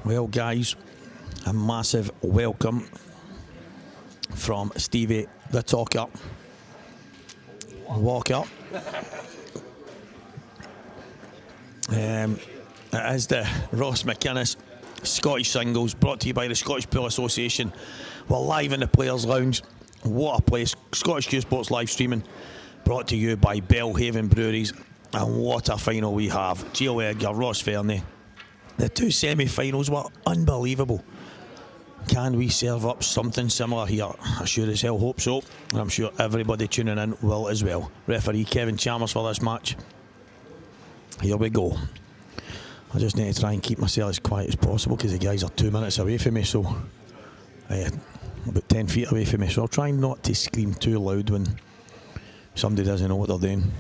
Well, guys, a massive welcome from Stevie the Talker. Walk up. It is the Ross McInnes Scottish Singles, brought to you by the Scottish Pool Association. We're live in the Players' Lounge. What a place. Scottish Q Sports live streaming, brought to you by Belhaven Breweries. And what a final we have. Geo Edgar, Ross Fernie. The two semi-finals were unbelievable. Can we serve up something similar here? I sure as hell hope so. And I'm sure everybody tuning in will as well. Referee Kevin Chalmers for this match. Here we go. I just need to try and keep myself as quiet as possible because the guys are 2 minutes away from me, so about 10 feet away from me. So I'll try not to scream too loud when somebody doesn't know what they're doing.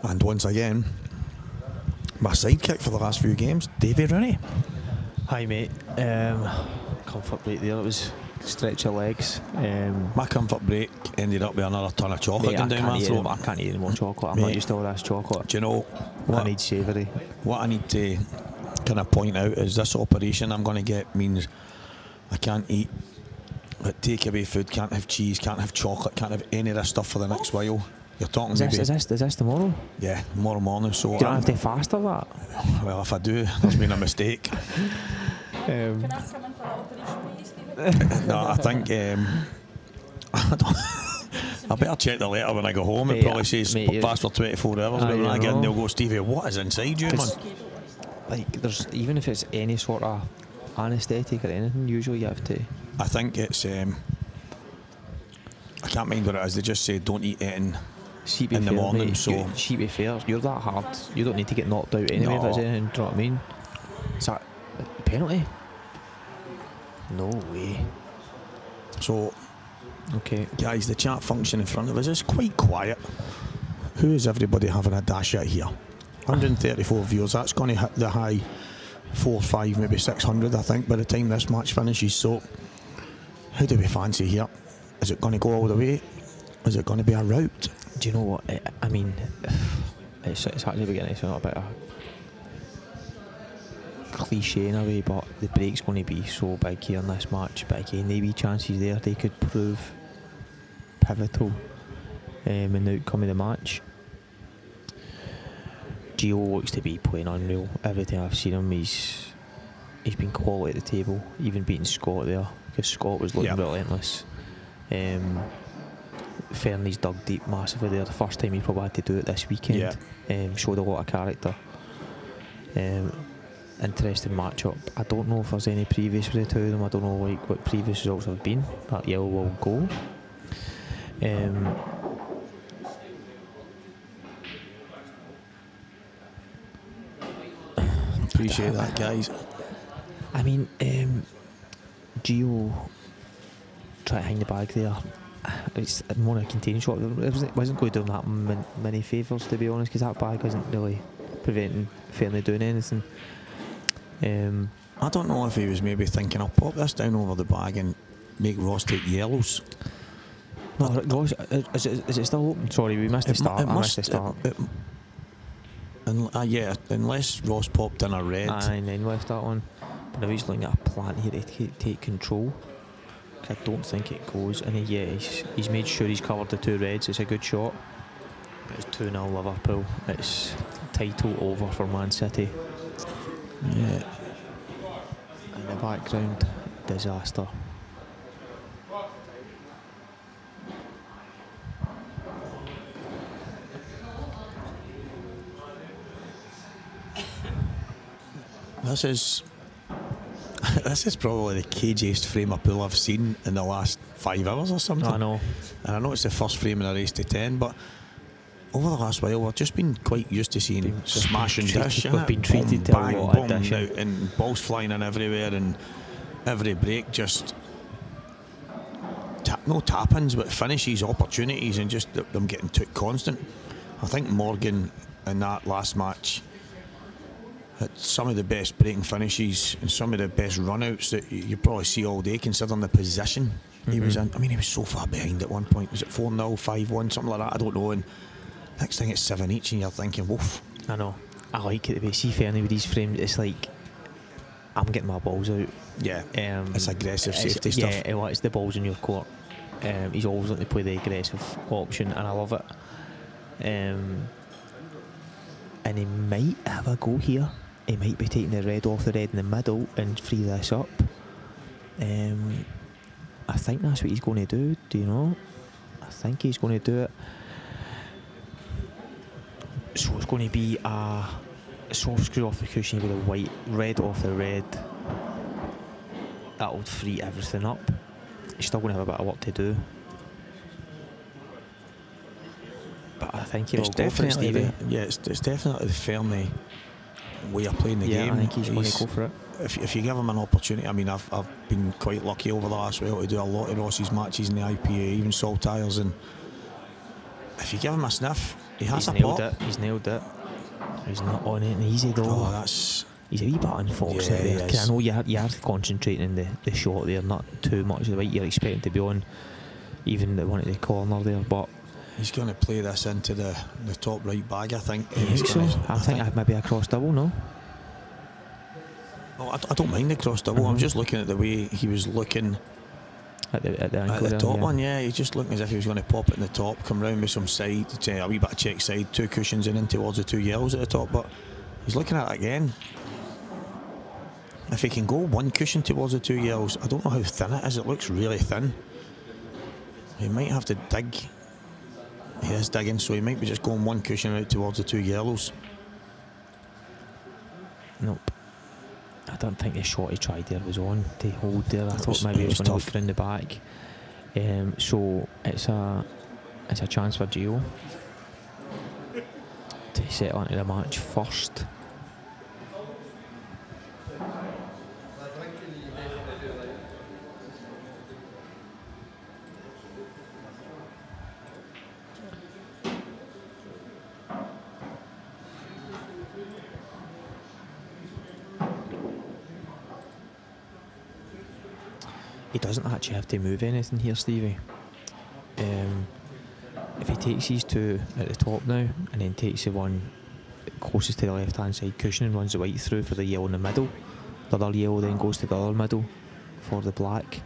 And once again, my sidekick for the last few games, Davey Rooney. Hi mate, comfort break there, it was stretch your legs. My comfort break ended up with another ton of chocolate going down my throat. I can't eat any more chocolate, I'm not used to all this chocolate. Do you know what I need savoury. What I need to kind of point out is this operation I'm going to get means I can't eat takeaway food, can't have cheese, can't have chocolate, can't have any of this stuff for the next while. You're talking is this tomorrow? Yeah, tomorrow morning. So do you not have to fast or that? Well, if I do, there's been a mistake. Can I come in for operation, please, Stephen? No, I think I better check the letter when I go home. It probably says fast for 24 hours. But when I get in, they'll go, Stevie, what is inside you, man? Like, there's even if it's any sort of anaesthetic or anything, usually you have to. I think it's I can't mind what it is. They just say don't eat anything in the morning. Mate, so sheep be fair, you're that hard. You don't need to get knocked out anyway. If it's anything, do you know what I mean? Is that a penalty? No way. So, okay, guys, the chat function in front of us is quite quiet. Who is everybody having a dash at here? 134 viewers. That's going to hit the high 4, 5, maybe 600, I think, by the time this match finishes. So, who do we fancy here? Is it going to go all the way? Is it going to be a rout? Do you know what? I mean, it's actually beginning to sound a bit of cliche in a way, but the break's going to be so big here in this match. But again, the wee chances there, they could prove pivotal in the outcome of the match. Geo looks to be playing unreal. Every time I've seen him, he's been quality at the table, even beating Scott there, because Scott was looking relentless. Fernie's dug deep massively there. The first time he probably had to do it this weekend. Showed a lot of character. Interesting matchup. I don't know if there's any previous for the two of them. I don't know like what previous results have been. That yellow will go. Appreciate that, guys. I mean, Geo try to hang the bag there. It's more a contained shot. It wasn't going to do that many favours, to be honest, because that bag isn't really preventing Fernie doing anything. I don't know if he was maybe thinking, I'll pop this down over the bag and make Ross take yellows. No, Ross, is it still open? Sorry, we missed the start. I missed the start. Yeah, unless Ross popped in a red. And then left that one. But I was looking at a plan here to take control. I don't think it goes. And he's made sure he's covered the two reds. It's a good shot. But it's 2-0 Liverpool. It's title over for Man City. Yeah. In the background, disaster. This is probably the cagiest frame of pool I've seen in the last 5 hours or something. I know. And I know it's the first frame in a race to 10, but over the last while we've just been quite used to seeing smash and dish. We've been treated to bang, a lot boom, of dishing. out, and balls flying in everywhere, and every break just no tap-ins but finishes, opportunities, and just them getting took constant. I think Morgan in that last match had some of the best breaking finishes and some of the best run-outs that you probably see all day, considering the position he was in. I mean, he was so far behind at one point. Was it 4-0, 5-1, something like that? I don't know. And next thing it's 7 each, and you're thinking, woof. I know. I like it the way see Fernie with these frames. It's like I'm getting my balls out. Yeah, it's aggressive safety stuff. Yeah, it's the balls in your court. He's always looking to play the aggressive option, and I love it. And he might have a go here. He might be taking the red off the red in the middle and free this up. I think that's what he's going to do. Do you know? I think he's going to do it. So it's going to be a soft screw off the cushion with a white, red off the red. That'll free everything up. He's still going to have a bit of work to do. But I think he'll go for it, Stevie. It's definitely the Fernie way of playing the game. Yeah, I think he's going to go for it. If you give him an opportunity, I mean, I've been quite lucky over the last while to do a lot of Ross's matches in the IPA, even Saltires, and if you give him a sniff, he has a pop. He's nailed it. He's not on it easy though. Oh, he's a wee bit unfortunate there. Cause I know you are concentrating in the shot there, not too much of the weight you're expecting to be on, even the one at the corner there, but he's going to play this into the top right bag, I think. I think maybe a cross double, no? Oh, I don't mind the cross double. I'm just looking at the way he was looking at the ankle there, top one. Yeah, he's just looking as if he was going to pop it in the top, come round with some side, a wee bit of check side, 2 cushions in towards the 2 yellows at the top, but he's looking at it again. If he can go 1 cushion towards the 2 yellows, I don't know how thin it is. It looks really thin. He might have to dig. He is digging, so he might be just going 1 cushion out towards the 2 yellows. Nope. I don't think the shot he tried there was on to hold there. I thought maybe it was going to look round the back. So it's a chance for Geo to settle into the match first. He doesn't actually have to move anything here, Stevie. If he takes these 2 at the top now and then takes the one closest to the left hand side cushion and runs the white through for the yellow in the middle, the other yellow then goes to the other middle for the black.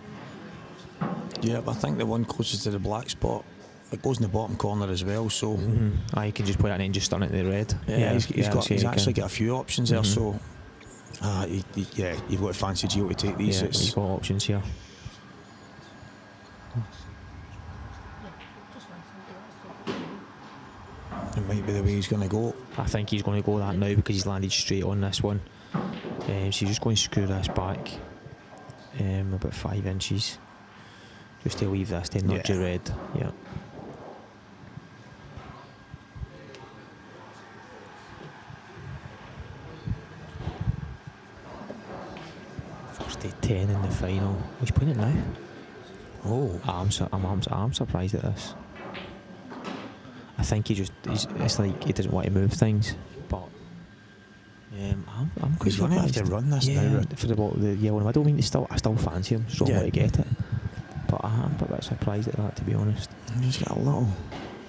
Yeah, but I think the one closest to the black spot, it goes in the bottom corner as well, so you can just play that and then just turn it to the red. He's actually got a few options there, so you've got to fancy Geo to take these. Yeah, you've got options here. It might be the way he's going to go. I think he's going to go that now because he's landed straight on this one. So he's just going to screw this back about 5 inches just to leave this to nudge the red. Yeah. First to 10 in the final. He's putting it now. Oh, I'm surprised at this. I think it's like he doesn't want to move things, but I'm quite he's going to have to run this now. For the yellow in the middle. I mean, I still fancy him strongly to get it, but I'm a bit surprised at that, to be honest. He's got a little.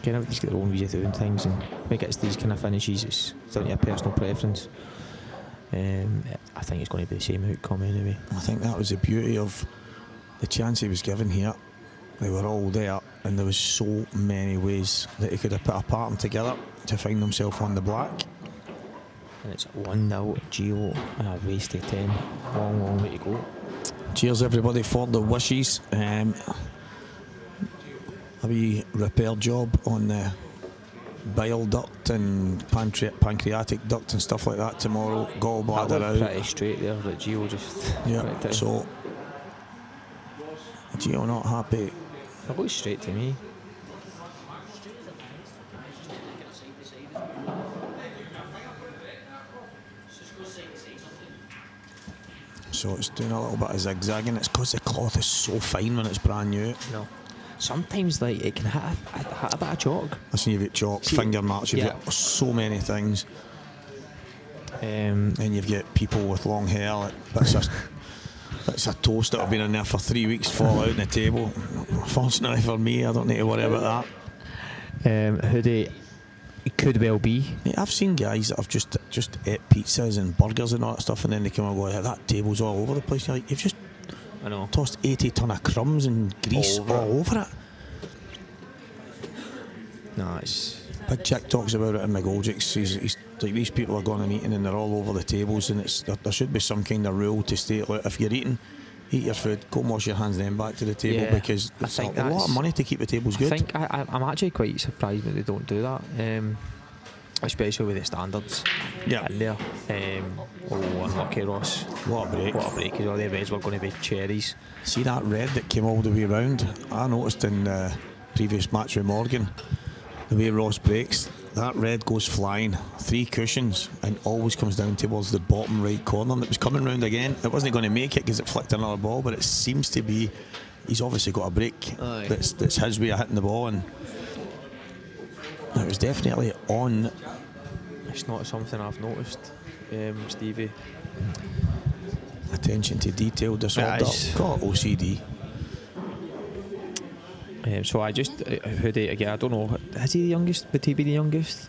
He's got their own ways of doing things, and when it gets to these kind of finishes, it's certainly a personal preference. I think it's going to be the same outcome anyway. I think that was the beauty of the chance he was given here. They were all there, and there was so many ways that he could have put a pattern together to find himself on the black. And it's 1-0 Geo and a race to 10. Long way to go. Cheers everybody for the wishes. A wee repair job on the bile duct and pancreatic duct and stuff like that tomorrow. That Gallbladder looked out. pretty straight there, but Geo just Yeah, went down. so Geo not happy. That looks straight to me. So it's doing a little bit of zigzagging. It's because the cloth is so fine when it's brand new. No. Sometimes like it can hit a bit of chalk. Listen, you've got chalk, See, finger marks, you've yeah. got so many things. And you've got people with long hair. That's a toast that have been in there for 3 weeks fall out on the table. Fortunately for me, I don't need to worry about that. Hoodie, it could well be. Yeah, I've seen guys that have just ate pizzas and burgers and all that stuff, and then they come and go, that table's all over the place. You're like, you've just I know. tossed 80 ton of crumbs and grease all over it. No, it's Big Chick talks about it in McGoldrick's. He's like, these people are going and eating and they're all over the tables, and there should be some kind of rule to state, like, if you're eating, eat your food, go and wash your hands, then back to the table, Yeah, because I it's think a lot of money to keep the tables good. I think I'm actually quite surprised that they don't do that, especially with the standards in there. Unlucky Ross. What a break. What a break, because all the reds were going to be cherries. See that red that came all the way round? I noticed in the previous match with Morgan, the way Ross breaks, that red goes flying, 3 cushions, and always comes down towards the bottom right corner. And it was coming round again. It wasn't going to make it because it flicked another ball, but it seems to be, he's obviously got a break. That's his way of hitting the ball, and it was definitely on. It's not something I've noticed, Stevie. Attention to detail disorder. Got OCD. So I just Hoodie again. I don't know. Is he the youngest? Would he be the youngest?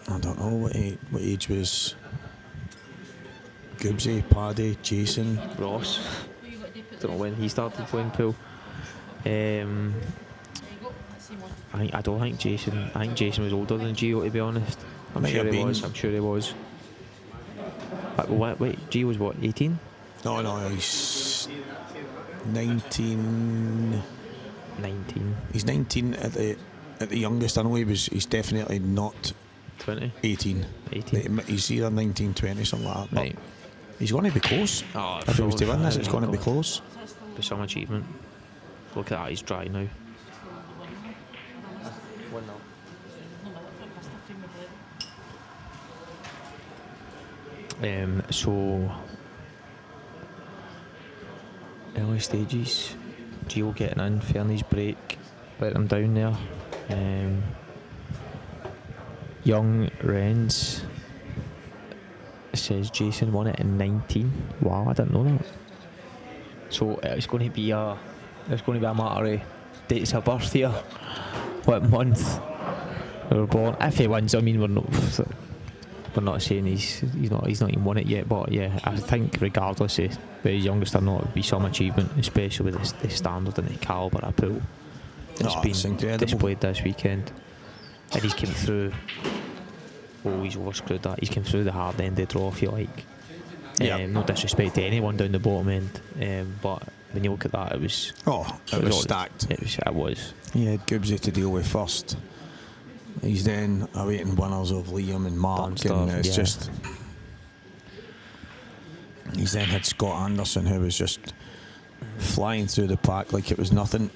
I don't know what age was Goobsy, Paddy, Jason, Ross. Don't know when he started playing pool. I don't think Jason. I think Jason was older than Geo, to be honest. I'm sure he was. But wait, Geo was what, 18? No, he's 19. 19. He's 19 at the youngest. I know he's definitely not 20. 18. He's either 19, 20, something like that. Right. He's going to be close. If he was to win this, it's going to be close. Be some achievement. Look at that, he's dry now. So early stages, Geo getting in, Fernie's break, let him down there. Young Renz says Jason won it in 19. Wow, I didn't know that. So it's going to be a matter of dates of birth here, what month they were born. If he wins, I mean, we're not saying he's not even won it yet, but yeah, I think regardless of whether he's youngest or not, it would be some achievement, especially with the standard and the calibre of pool that's been displayed this weekend. And he's came through. Oh, he's overscrewed that. He's came through the hard end of the draw, if you like. No disrespect to anyone down the bottom end, but when you look at that, it was stacked. It was. He had Goobsy to deal with first. He's then awaiting winners of Liam and Mark, and it's just. He's then had Scott Anderson, who was just flying through the pack like it was nothing.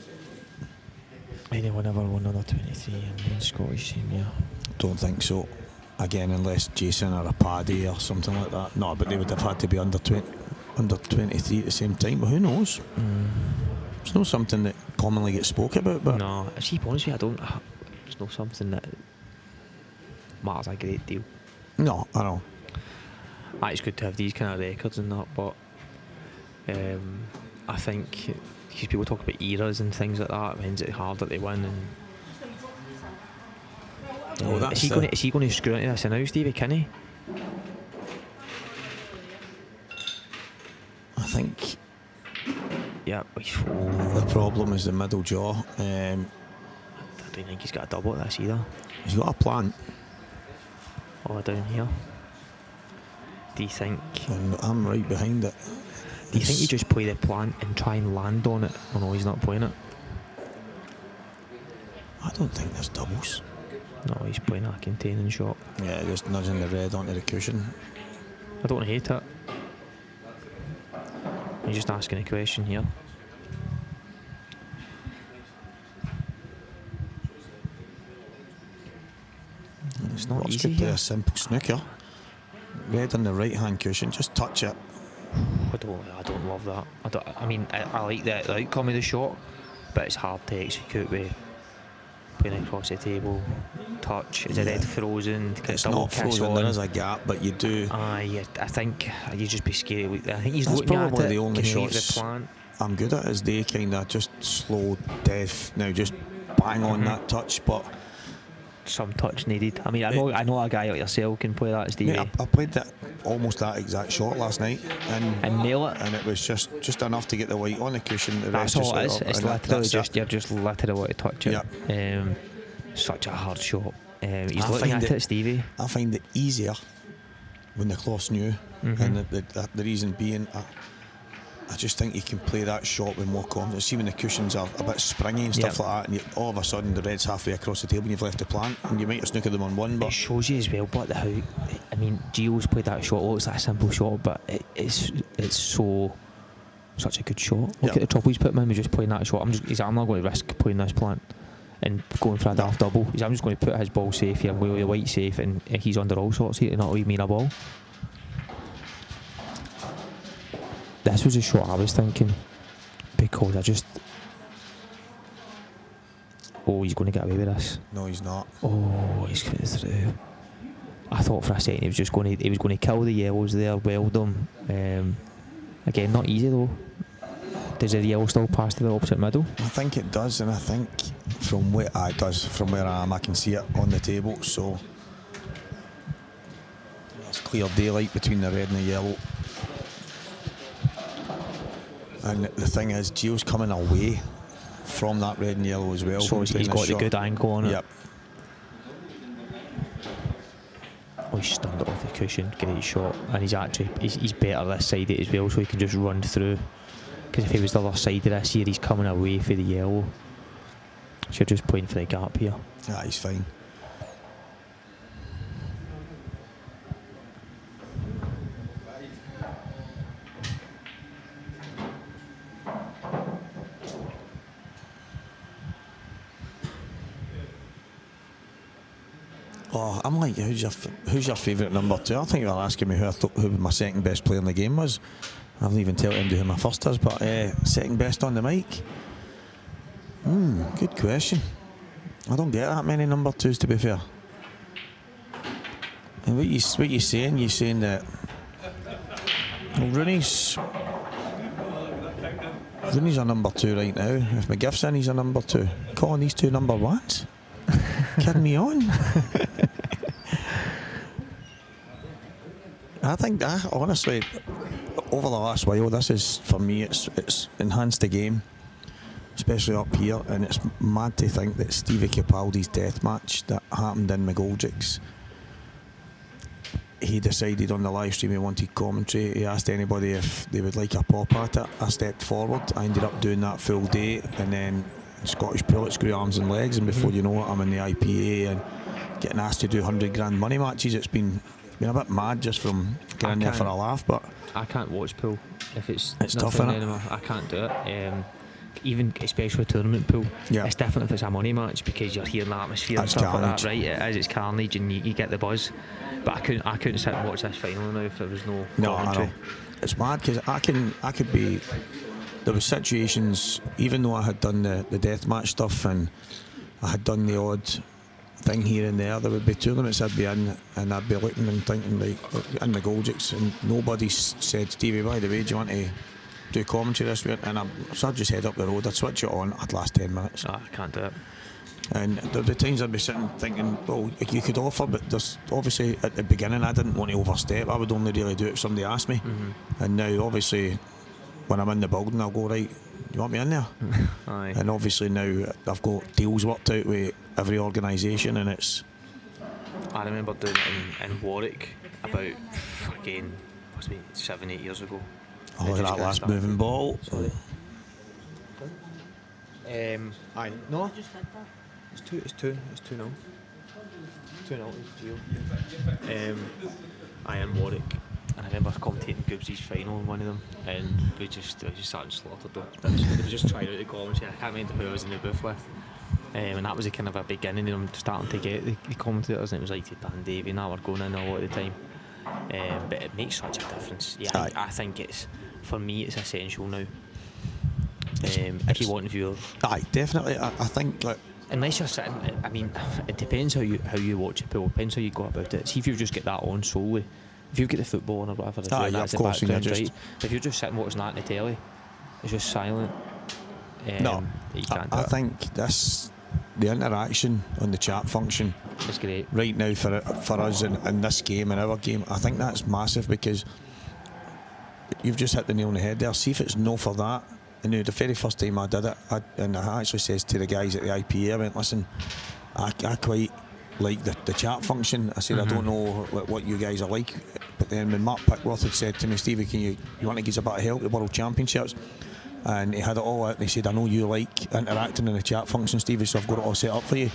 Anyone ever won under 23 in Scottish team? Yeah. Don't think so. Again, unless Jason or a Paddy or something like that. No, but they would have had to be under 23 at the same time. But who knows? It's not something that commonly gets spoke about. But no, see, honestly, I don't. It's not something that matters a great deal. No, I know. It's good to have these kind of records and that, but I think because people talk about eras and things like that, when's it harder to win? And is he going to screw into this now, Stevie? Can he? I think. Yeah. The problem is the middle jaw. I don't think he's got a double at this either. He's got a plant. Oh, down here. Do you think? And I'm right behind it. Do you think you just play the plant and try and land on it? Oh no, he's not playing it. I don't think there's doubles. No, he's playing a containing shot. Yeah, just nudging the red onto the cushion. I don't hate it. I'm just asking a question here. It's not Ross easy could play here. a simple snooker. Red on the right hand cushion, just touch it. I don't love that. I mean, I like the outcome of the shot, but it's hard to execute with playing across the table. Touch, is the red frozen? It's double not kiss frozen, on. there is a gap, but you do. Yeah, I think you'd just be scared. I think he's That's looking at probably it. the only Can he leave shots the plant? I'm good at, is they kind of just slow death. Now just bang on that touch, but Some touch needed. I mean, I know a guy like yourself can play that, Stevie. mate, I played almost that exact shot last night, And nail it. and it was just enough to get the white on the cushion. The That's rest all it just is. lit up, It's and literally that's just it. you're just literally want to touch it. Such a hard shot. He's I looking find at it, Stevie. I find it easier when the cloth's new, and the reason being, I just think you can play that shot with more confidence. See when the cushions are a bit springy and stuff like that, and all of a sudden the red's halfway across the table and you've left the plant, and you might have snookered them on one, It but shows you as well, but how. I mean, Geo's played that shot. Looks like a simple shot, but it's such a good shot. Look at the trouble he's put him in with just playing that shot. I'm not going to risk playing this plant and going for a daft double. I'm just going to put his ball safe here, with the white safe, and he's under all sorts here to not leave me in a ball. This was a shot I was thinking, because I just. Oh, he's going to get away with this. no, he's not. Oh, he's coming through. I thought for a second he was going to kill the yellows there, weld them. Again, not easy though. Does the yellow still pass to the opposite middle? I think it does, and I think from where it does, from where I am, I can see it on the table. So there's clear daylight between the red and the yellow. And the thing is, Geo's coming away from that red and yellow as well. So he's got the good angle on it. Yep. Oh, he's stunned it off the cushion. Great shot. And he's better this side of it as well, so he can just run through. Because if he was the other side of this here, he's coming away for the yellow. So you're just playing for the gap here. Yeah, he's fine. Oh, I'm like, who's your favourite number two? I think you were asking me who my second best player in the game was. I haven't even told him who my first is, but second best on the mic. Good question. I don't get that many number twos, to be fair. And what you saying? You're saying that Rooney's a number two right now. If McGiff's in, he's a number two. Calling these two number ones? Kidding me on? I think that, honestly, over the last while, this is, for me, it's enhanced the game, especially up here, and it's mad to think that Stevie Capaldi's death match that happened in McGoldrick's, he decided on the live stream he wanted commentary. He asked anybody if they would like a pop at it. I stepped forward. I ended up doing that full day, and then Scottish Pullet Screw Arms and Legs, and before you know it, I'm in the IPA and getting asked to do 100 grand money matches. It's been a bit mad just from getting there for a laugh, but I can't watch pool if it's tough, nothing innit? anymore. I can't do it. Even especially tournament pool, it's different if it's a money match because you're hearing the atmosphere and stuff like that, right? It is, it's carnage and you get the buzz. But I couldn't sit and watch this final now if there was no commentary. I know. It's mad because I could be. There was situations, even though I had done the deathmatch stuff and I had done the odd thing here and there would be tournaments I'd be in and I'd be looking and thinking like in the Goldjicks, and nobody said, Stevie, by the way, do you want to do commentary this week? And so I'd just head up the road, I'd switch it on, I'd last 10 minutes. I can't do it. And there were times I'd be sitting thinking, well, you could offer, but there's obviously at the beginning I didn't want to overstep. I would only really do it if somebody asked me. And now obviously when I'm in the building I'll go, right, you want me in there? Aye. And obviously now I've got deals worked out with every organisation, and it's. I remember doing it in Warwick about, again, must be 7-8 years ago. Oh, look at that last moving ball. Sorry. Aye. No. It's 2-0. 2-0 to Geo. I am Warwick, and I remember commentating Gibbs' final in one of them, and we just sat and slaughtered them. They were just trying out the commentary. I can't remember who I was in the booth with. And that was a kind of a beginning of them starting to get the commentators, and it was like Dan Davey and that were going in a lot of the time. But it makes such a difference. Yeah, I think it's, for me, it's essential now. If you want viewers. Aye, definitely. I think like, unless you're sitting, I mean, it depends how you watch it, Paul. It depends how you go about it. See if you just get that on solely. If you get the football on or whatever, that's the background, right? If you're just sitting watching that on the telly, it's just silent. No, you can't do I it. think the interaction on the chat function It's great right now for us in this game and our game. I think that's massive, because you've just hit the nail on the head there. See if it's no for that. And the very first time I did it, I actually says to the guys at the IPA, I went, listen, I quite like the chat function. I said, I don't know what you guys are like, but then when Mark Pickworth had said to me, Stevie, can you want to give us a bit of help at the World Championships? And he had it all out, and he said, I know you like interacting in the chat function, Stevie, so I've got it all set up for you.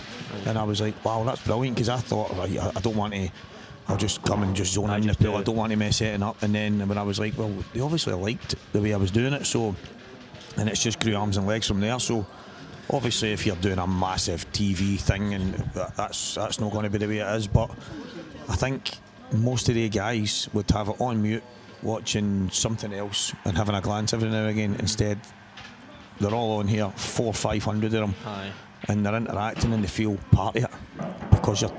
And I was like, wow, that's brilliant, because I thought, right, I don't want to, I'll just come and just zone in the pool, I don't want to mess setting up. And then when I was like, well, they obviously liked the way I was doing it, so, and it's just grew arms and legs from there. So obviously if you're doing a massive TV thing, and that's not going to be the way it is, but I think most of the guys would have it on mute, watching something else and having a glance every now and again. Instead, they're all on here, 400 or 500 of them. Aye. And they're interacting and they feel part of it, because you're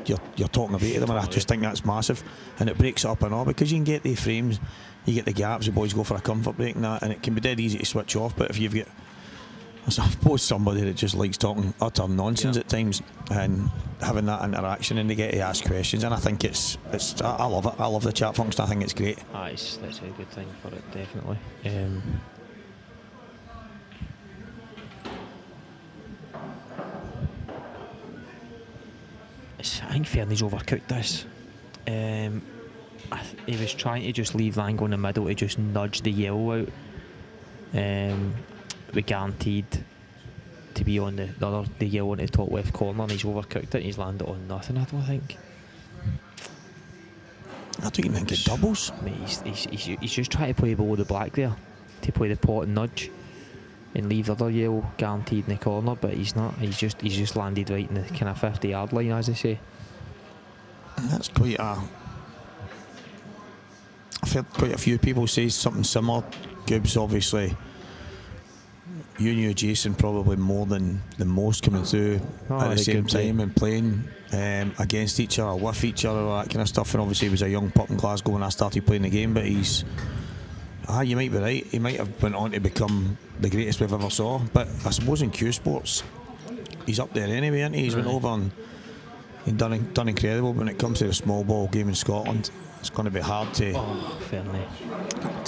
talking about them, and I just think that's massive, and it breaks it up and all, because you can get the frames, you get the gaps, the boys go for a comfort break and that, and it can be dead easy to switch off. But if you've got, I suppose, somebody that just likes talking utter nonsense at times, and having that interaction, and they get to ask questions, and I think it's I love it. I love the chat function. I think it's great. That's a good thing for it, definitely. I think Fernie's overcooked this. He was trying to just leave Lango in the middle to just nudge the yellow out. We guaranteed to be on the yellow in the top left corner, and he's overcooked it, and he's landed on nothing, I don't think. I don't even think it doubles. Mate, he's just trying to play below the black there, to play the pot and nudge and leave the other yellow guaranteed in the corner, but he's not. He's just landed right in the kind of 50-yard line, as they say. That's quite a... I've heard quite a few people say something similar. Gibbs, obviously, you knew Jason probably more than most coming through at the same time and playing against each other, with each other, all that kind of stuff. And obviously he was a young pup in Glasgow when I started playing the game, but he's... you might be right, he might have went on to become the greatest we've ever saw, but I suppose in Q Sports he's up there anyway, isn't he? He's went over and done incredible. When it comes to the small ball game in Scotland, it's going to be hard to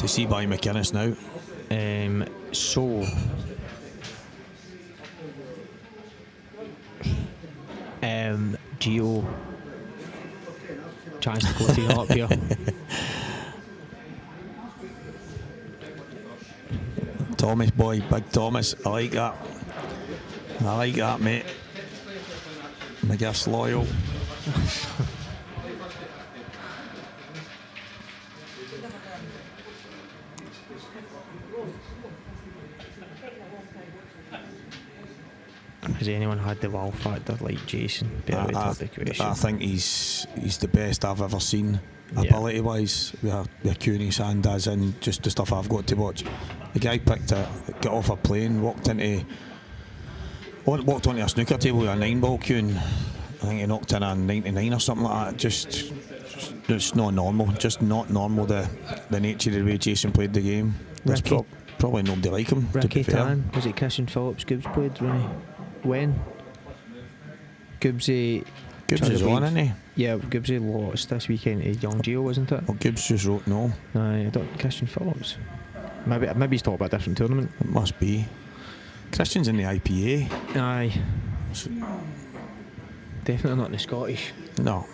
see by McInnes now. Geo, chance to go 3-0 up here. Thomas boy, big Thomas, I like that, mate. McGiff's loyal. Has anyone had the wow factor like Jason? I think he's the best I've ever seen, ability wise, with Cooney's hand, as in just the stuff I've got to watch. The guy got off a plane, walked onto a snooker table with a 9-ball Coon. I think he knocked in a 99 or something like that. Just not normal. Just not normal, the nature of the way Jason played the game. There's probably nobody like him, to be fair. Tan, was it Christian Phillips Gibbs played, Rooney? When? Gibbs is on, isn't he? Yeah, Gibbs lost this weekend to Young Geo, wasn't it? Well, Gibbs just wrote no. Aye, I don't. Christian Phillips. Maybe he's talking about a different tournament. It must be. Christian's in the IPA. Aye. Definitely not in the Scottish. No.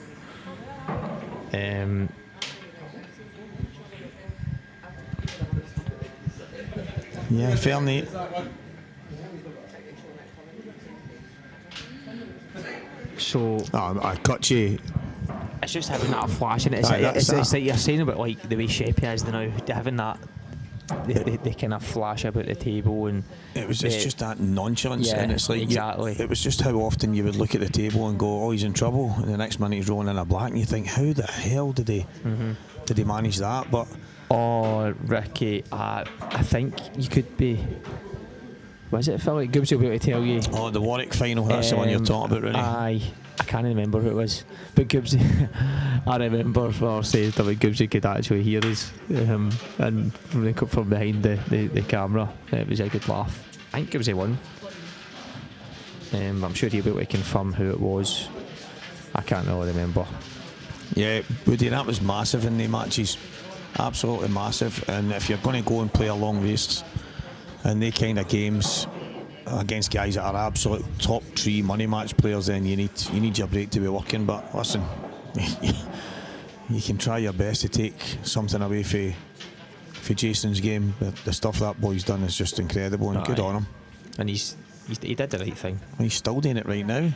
Yeah, Fernie. So I cut you. It's just having that flash, and Aye, it's like you're saying about like the way Sheppy is now, having that. They kind of flash about the table, and it's just that nonchalance, yeah, and it's like exactly. It was just how often you would look at the table and go, "Oh, he's in trouble," and the next minute he's rolling in a black, and you think, "How the hell did he manage that?" But Ricky, I think you could be. Was it Phil? Gibbs will be able to tell you. Oh, the Warwick final. That's the one you're talking about, really. Aye, I can't remember who it was, but Gibbs. I remember saying that Gibbs could actually hear us, and from behind the camera, it was a good laugh. I think Gibbs won. I'm sure he'll be able to confirm who it was. I can't really remember. Yeah, Woody, that was massive in the matches. Absolutely massive. And if you're going to go and play a long race and they kind of games against guys that are absolute top 3 money match players, then you need your break to be working. But listen, you can try your best to take something away for Jason's game. The stuff that boy's done is just incredible, and good on him. And he did the right thing. He's still doing it right now.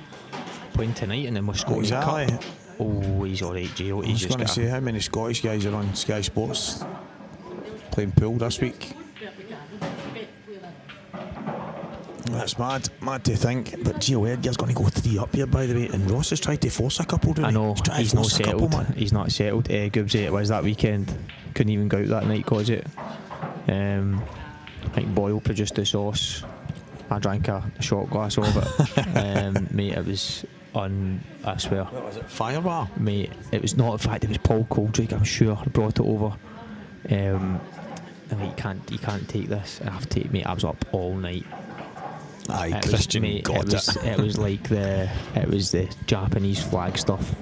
Playing tonight in the Moscow Cup. Oh, he's alright, Geo. I was going to say, how many Scottish guys are on Sky Sports playing pool this week? That's mad to think. But Geo Edgar's going to go 3 up here, by the way, and Ross has tried to force a couple. I know, he's not settled. He's not settled. Gibbs, it was that weekend. Couldn't even go out that night, cause it. I think Boyle produced the sauce. I drank a shot glass of it. Mate, it was I swear. What was it? Firebar? Mate, it was not. In fact, it was Paul Coldrake, I'm sure, brought it over. And like, you can't take this. I have to take, mate, I was up all night. Aye, Christian got it. It was like the Japanese flag stuff.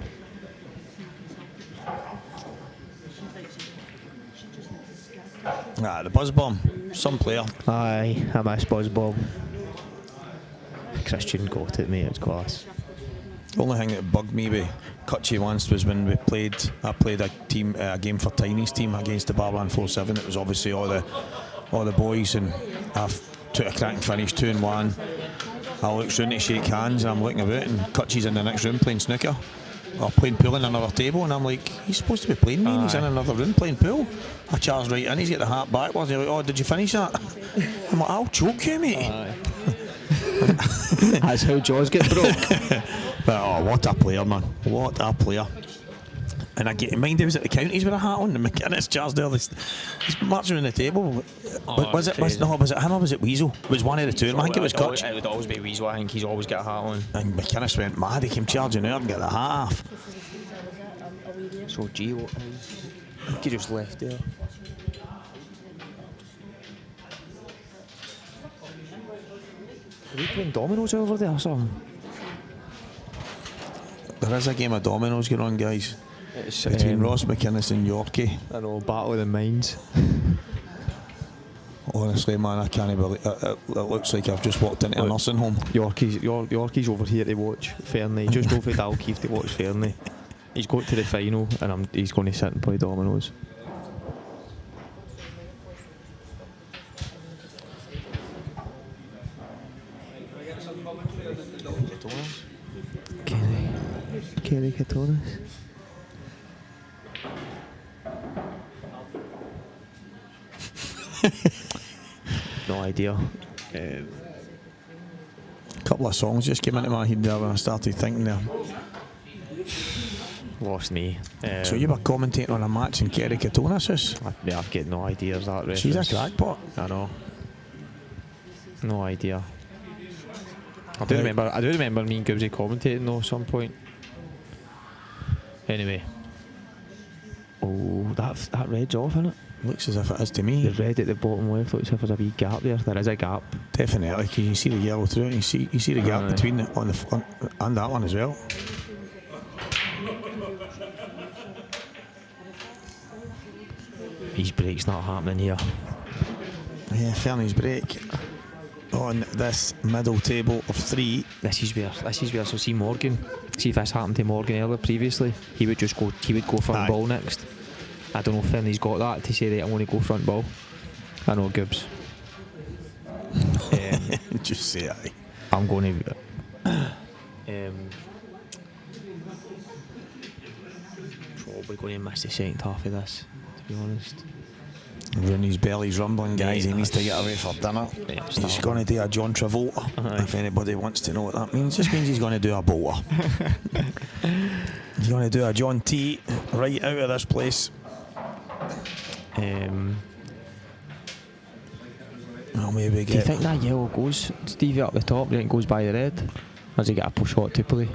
The buzz bomb, some player. Aye, I miss buzz bomb. Christian got it, mate. It's class. The only thing that bugged me with Cutchy once was when I played a game for Tiny's team against the Barland 4-7. It was obviously all the boys, and I took a cracking finish 2-1. I looked round to shake hands, and I'm looking about, and Cutchy's in the next room playing snooker or playing pool in another table, and I'm like, he's supposed to be playing me, and he's in another room playing pool. I charge right in, he's got the hat backwards, and he's like, "Oh, did you finish that?" I'm like, "I'll choke you, mate." That's how jaws get broke. But what a player, man! What a player! And I get in mind, he was at the counties with a hat on, and McInnes charged there. He's marching around the table. Was it him or was it Weasel? It was one of the two. I think it was Cutch. It would always be Weasel. I think he's always got a hat on. And McInnes went mad. He came charging out and got the hat off. So Geo, he just left there. Are we playing dominoes over there or something? There is a game of dominoes going on, guys. It's between Ross McInnes and Yorkie. I know, battle of the minds. Honestly, man, I can't believe it. It looks like I've just walked into a nursing home. Yorkie's over here to watch Fernie. Just over Dalkeith to watch Fernie. He's got to the final, and he's going to sit and play dominoes. Kelly Katonas. No idea. A couple of songs just came into my head there when I started thinking there. Lost me. So you were commentating on a match in Kerry Katona's house? I've got no idea of that reference. She's a crackpot. I know. No idea. I do remember me and Gibbsy commentating though at some point. Anyway. Oh, that red's off, isn't it? Looks as if it is to me. The red at the bottom left looks as if there's a wee gap there. There is a gap. Definitely, because you see the yellow through it, and you see the gap between it on the front and that one as well. His break's not happening here. Yeah, Fernie's break on this middle table of 3. This is where. So see Morgan. See if this happened to Morgan earlier previously. He would go front ball next. I don't know if Fernie's got that to say that I want to go front ball. I know Gibbs. Just say aye. I'm going to. probably going to miss the second half of this, to be honest. Rooney's belly's rumbling, guys. He needs to get away for dinner. Yeah, He's going to do a John Travolta. If anybody wants to know what that means, just means he's going to do a bolter. He's going to do a John T right out of this place. I'll maybe Do you get. think that yellow goes, Stevie, up the top? Do you think it goes by the red? Or does he get a push shot to play?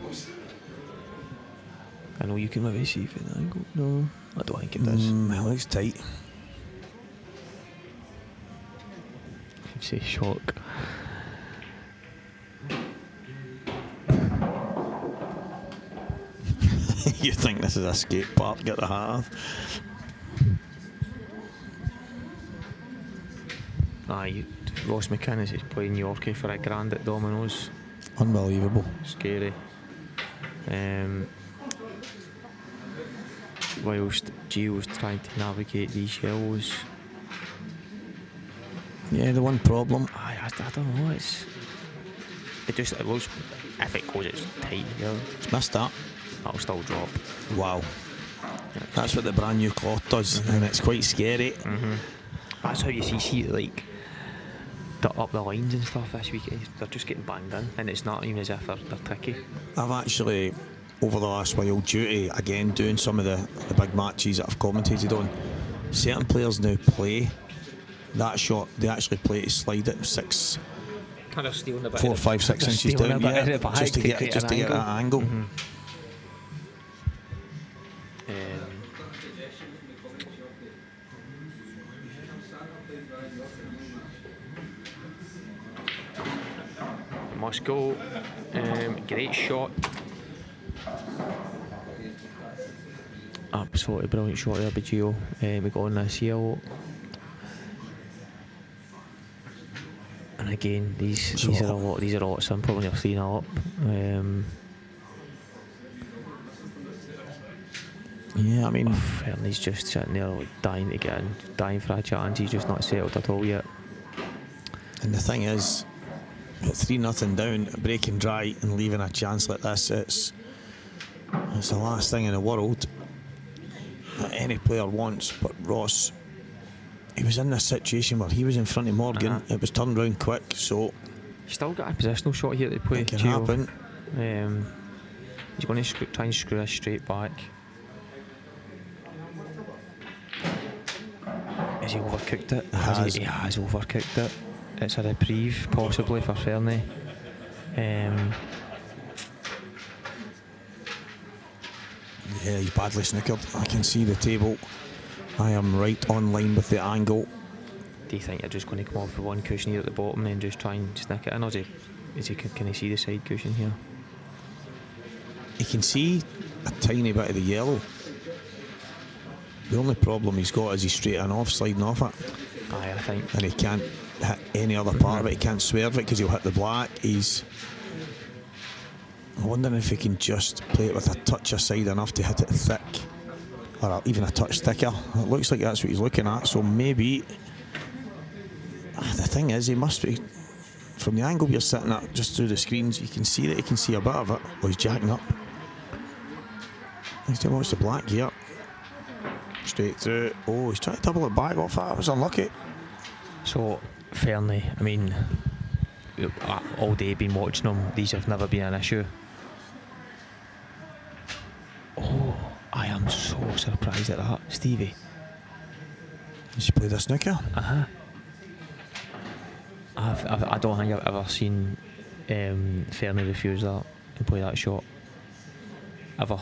I know you can maybe see if it angle. No, I don't think it does. It looks tight. I'd say shock. You think this is a skate park? Get the hat off. Aye, Ross McInnes is playing Yorkie for a grand at Domino's. Unbelievable. Scary. Whilst Geo's trying to navigate these yellows. Yeah, the one problem. I don't know. It looks, if it goes, it's tight. Yeah. It's missed that. That'll still drop. Wow. That's what the brand new cloth does, and it's quite scary. That's how you see like up the lines and stuff this week. They're just getting banged in, and it's not even as if they're tricky. I've actually, over the last while, due to again doing some of the big matches that I've commentated on, certain players now play that shot. They actually play to slide it 6, Kind of stealing a bit 4, 5, 6 inches down, just to get that angle. Must go. Great shot. Absolutely brilliant shot there by Geo. We got on this yellow. And again, these are a lot simpler when you're 3-0 up. Yeah, I mean, Fernie's just sitting there like dying to get in, dying for a chance. He's just not settled at all yet. and the thing is, at 3-0 down, breaking dry and leaving a chance like this, it's the last thing in the world that any player wants. But Ross, he was in this situation where he was in front of Morgan. It was turned round quick, so Still got a positional shot here to play. it can Geo. happen. He's going to try and screw this straight back. Has he overcooked it? He has overcooked it. It's a reprieve, possibly, for Fernie. Yeah, he's badly snookered. I can see the table. I am right on line with the angle. Do you think you're just going to come off with one cushion here at the bottom and just try and snick it in, or can he see the side cushion here? He can see a tiny bit of the yellow. The only problem he's got is he's straight and off, sliding off it. Aye, I think. And he can't hit any other part of it. He can't swerve it because he'll hit the black. I'm wondering if he can just play it with a touch aside enough to hit it thick, or even a touch thicker. It looks like that's what he's looking at. So maybe the thing is, he must be, from the angle you're sitting at, just through the screens, you can see that he can see a bit of it. Oh, he's jacking up. He's to watch the black here. Straight through. Oh, he's trying to double it back off that. It was unlucky. So, Fernie, I mean, all day been watching them, these have never been an issue. Oh, I am so surprised at that, Stevie. Has he played a snooker? I don't think I've ever seen Fernie refuse that and play that shot. Ever.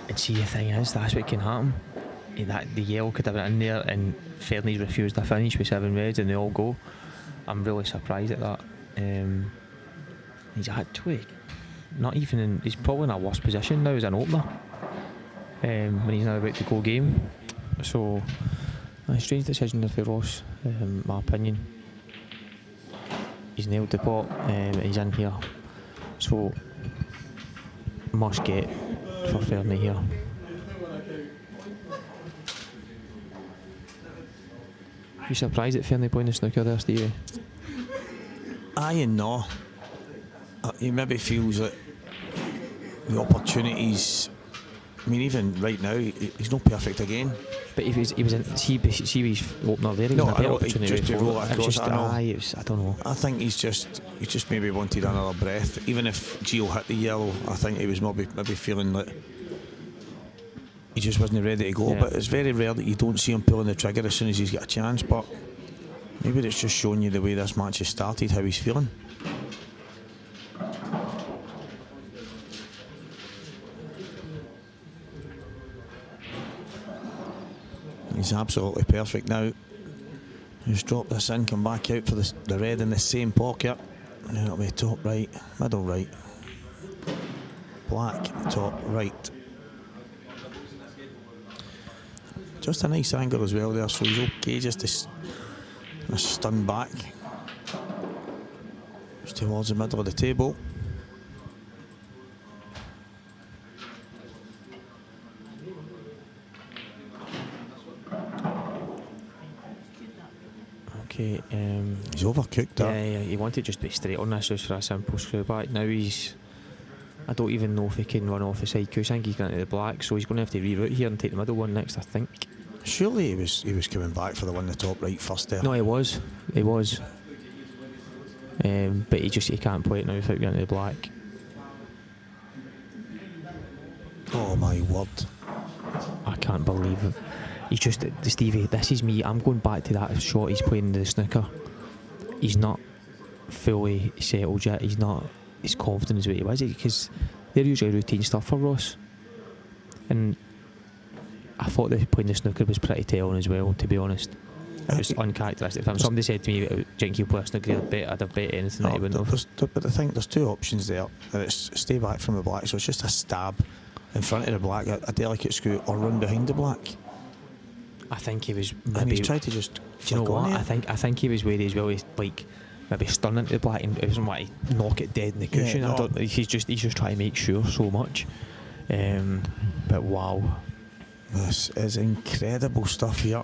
And see, the thing is, that's what can happen. The yellow could have been in there and Fernie's refused a finish with 7 reds and they all go. I'm really surprised at that. He's actually not even in, he's probably in a worse position now as an opener when he's now about to go game. So, a strange decision there for Ross, my opinion. He's nailed the pot, he's in here. So, must get for Fernie here. You surprised at Fernie playing the snooker there, Stevie? Aye and no. He maybe feels that the opportunities. I mean, even right now, he's not perfect again. But he was in. See his opener there. He was in a better opportunity just to roll it before. It was across. just, I don't know. I think he just maybe wanted another breath. Even if Geo hit the yellow, I think he was maybe feeling that he just wasn't ready to go. Yeah. But it's very rare that you don't see him pulling the trigger as soon as he's got a chance. But maybe it's just showing you the way this match has started, how he's feeling. He's absolutely perfect now. Just drop this in, come back out for the red in the same pocket. And it'll be top right, middle right, black, top right. Just a nice angle as well there, so he's okay just to stun back. Just towards the middle of the table. Okay, he's overcooked that. Yeah, he wanted just to be straight on this just for a simple screw back. Now I don't even know if he can run off the side cue. I think he's going to the black, so he's going to have to reroute here and take the middle one next, I think. Surely he was coming back for the one in the top right first there. No, he was. But he can't play it now without going to the black. Oh my word. I can't believe it. He's just, Stevie, this is me. I'm going back to that shot he's playing the snooker. He's not fully settled yet. He's not as confident as what he was, because they're usually routine stuff for Ross. And I thought that playing the snooker was pretty telling as well, to be honest. It was uncharacteristic. If somebody said to me, do you think you'll play a snooker, I'd have bet anything that he wouldn't have. But I think there's two options there. And it's stay back from the black, so it's just a stab in front of the black, a delicate screw, or run behind the black. I think he was maybe. And he's tried to just. Do you know what? I think he was wary as well. He's like maybe stunning to the black, and he doesn't want to knock it dead in the cushion. Yeah, no. He's just trying to make sure so much. But wow, this is incredible stuff here.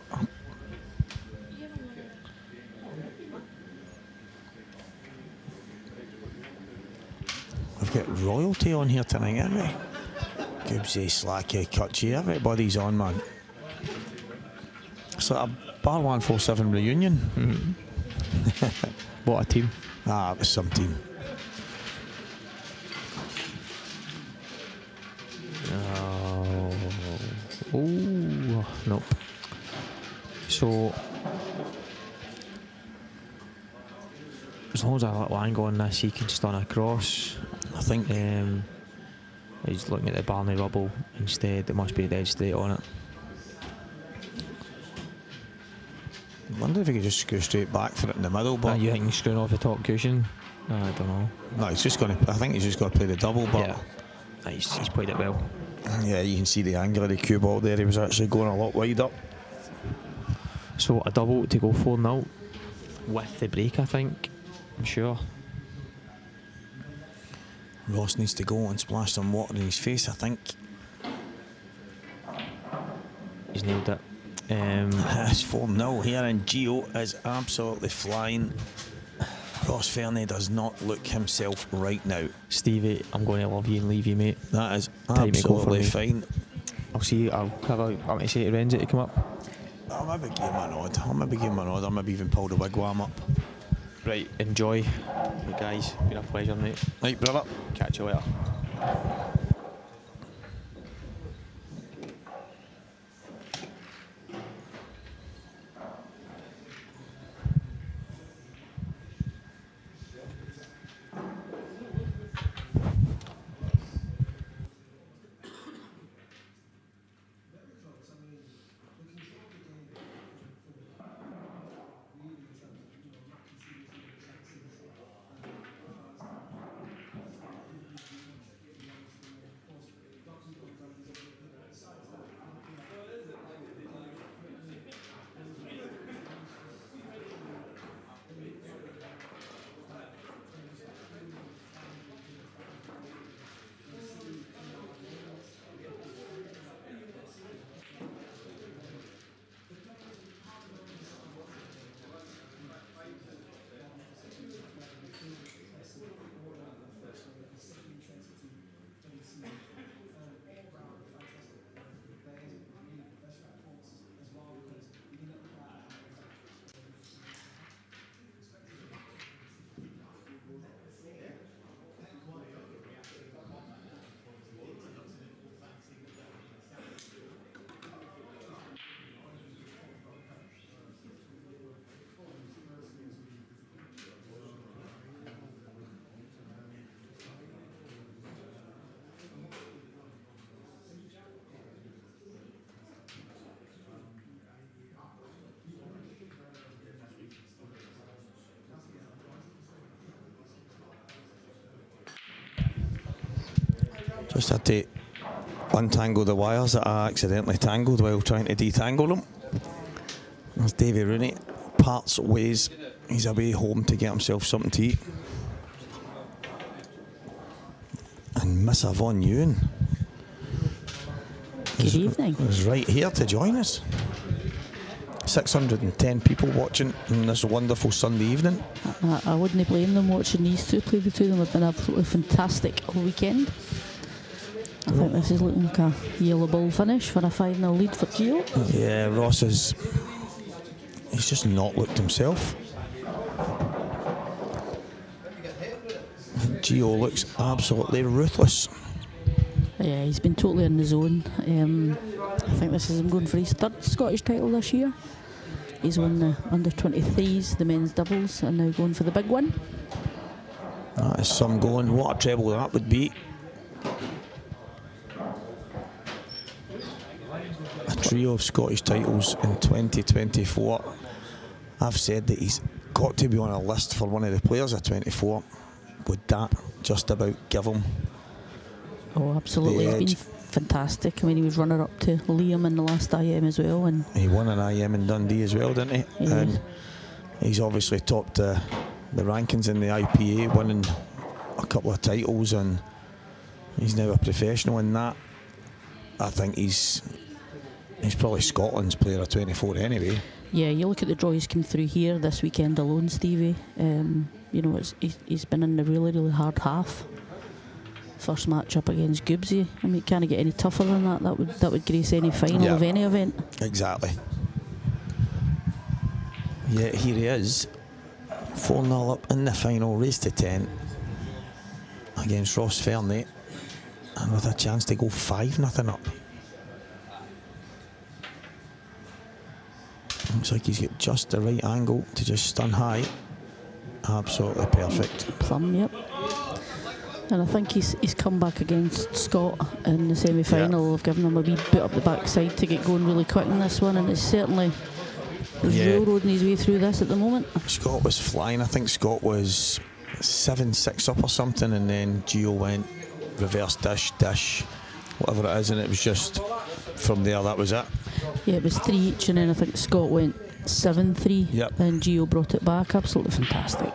We've got royalty on here tonight, haven't we? Gibbsy, Slacky, Cutchy, everybody's on, man. It's like a Bar 147 reunion. What a team. It was some team. Oh, nope. So, as long as I let Lang on this, he can stun across. I think he's looking at the Barney rubble instead. It must be dead straight on it. I wonder if he could just screw straight back for it in the middle. But You think he's screwing off the top cushion? I don't know. No, he's just going to. I think he's just got to play the double. But yeah, he's played it well. Yeah, you can see the angle of the cue ball there. He was actually going a lot wider. So a double to go 4-0 with the break, I think. I'm sure. Ross needs to go and splash some water in his face, I think. He's nailed it. It's 4-0 here, and Geo is absolutely flying. Ross Fernie does not look himself right now. Stevie, I'm going to love you and leave you, mate. That is Time to go for absolutely me. fine. I'll see you. I'm going to say to Renzi to come up. I'll maybe give him a nod. I'll maybe even pull the wigwam up. Right, enjoy. You guys, been a pleasure, mate. Right, brother. Catch you later. Just had to untangle the wires that I accidentally tangled while trying to detangle them. There's Davy Rooney, parts ways. He's away home to get himself something to eat. And Miss Yvonne Ewan Good evening. is right here to join us. 610 people watching on this wonderful Sunday evening. I wouldn't blame them watching these two play. The two of them have been absolutely fantastic all weekend. I think this is looking like a yellow ball finish for a 5-0 lead for Geo. Yeah, Ross is... he's just not looked himself. Geo looks absolutely ruthless. Yeah, he's been totally in the zone. I think this is him going for his third Scottish title this year. He's won the under-23s, the men's doubles, and now going for the big one. That is some going. What a treble that would be. A trio of Scottish titles in 2024. I've said that he's got to be on a list for one of the players of 24. Would that just about give him? Oh, absolutely. The He's edge? been fantastic. I mean, he was runner-up to Liam in the last IM as well. And He won an IM in Dundee as well, didn't he? Yeah. And he's obviously topped the rankings in the IPA, winning a couple of titles, and he's now a professional in that. I think he's probably Scotland's player of 24 anyway. yeah, you look at the draw he's come through here this weekend alone, Stevie. You know, he's been in the really, really hard half. First match up against Goobsy. I mean, it can't get any tougher than that. That would grace any final Yeah. of any event. Exactly. Yeah, here he is. 4-0 up in the final, race to 10 against Ross Fernie, and with a chance to go 5-0 up. Looks like he's got just the right angle to just stun high. Absolutely perfect. Plum, yep. And I think he's come back against Scott in the semi-final. Yeah. I've given him a wee boot up the backside to get going really quick in this one, and it's certainly railroading his way through this at the moment. Scott was flying. I think Scott was 7-6 up or something, and then Geo went reverse dish, whatever it is, and it was just from there, that was it. Yeah, it was 3 each, and then I think Scott went 7-3, Yep. and Geo brought it back. Absolutely fantastic.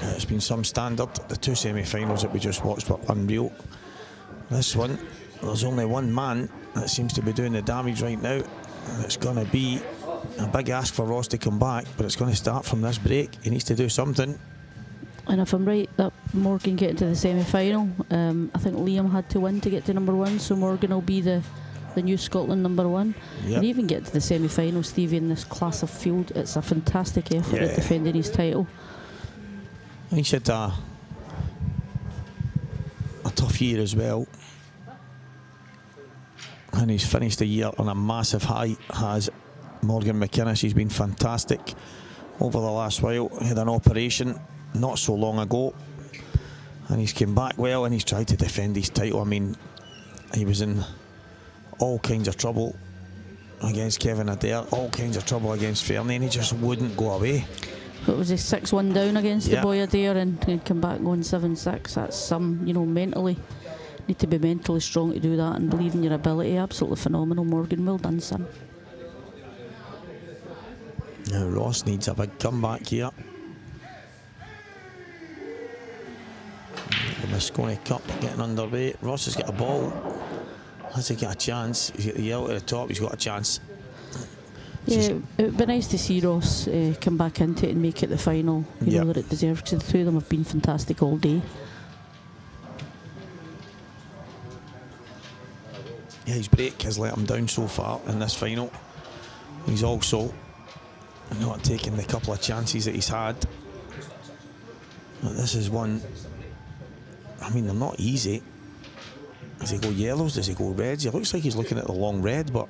It's been some standard. The two semi-finals that we just watched were unreal. This one, there's only one man that seems to be doing the damage right now, and it's going to be a big ask for Ross to come back, but it's going to start from this break. He needs to do something. And if I'm right, that Morgan getting to the semi-final, I think Liam had to win to get to number one, so Morgan will be the new Scotland number one. Yep. And even get to the semi-final, Stevie, in this class of field, it's a fantastic effort at defending his title. He's had a tough year as well, and he's finished the year on a massive high. Has Morgan McInnes. He's been fantastic over the last while. He had an operation not so long ago, and he's came back well, and he's tried to defend his title. I mean, he was in all kinds of trouble against Kevin Adair, all kinds of trouble against Fernie, and he just wouldn't go away. What was he, 6-1 down against the Yeah. boy Adair, and come back going 7-6. That's some, mentally. Need to be mentally strong to do that and believe in your ability. Absolutely phenomenal, Morgan. Well done, son. Now Ross needs a big comeback here. The Moscone Cup getting underway. Ross has got a ball. Has he got a chance? He's got the yellow at the top. He's got a chance. Yeah, it would be nice to see Ross come back into it and make it the final. You know that it deserves, because the two of them have been fantastic all day. Yeah, his break has let him down so far in this final. He's also not taking the couple of chances that he's had. But this is one, I mean, they're not easy. Does he go yellows? Does he go reds? He looks like he's looking at the long red, but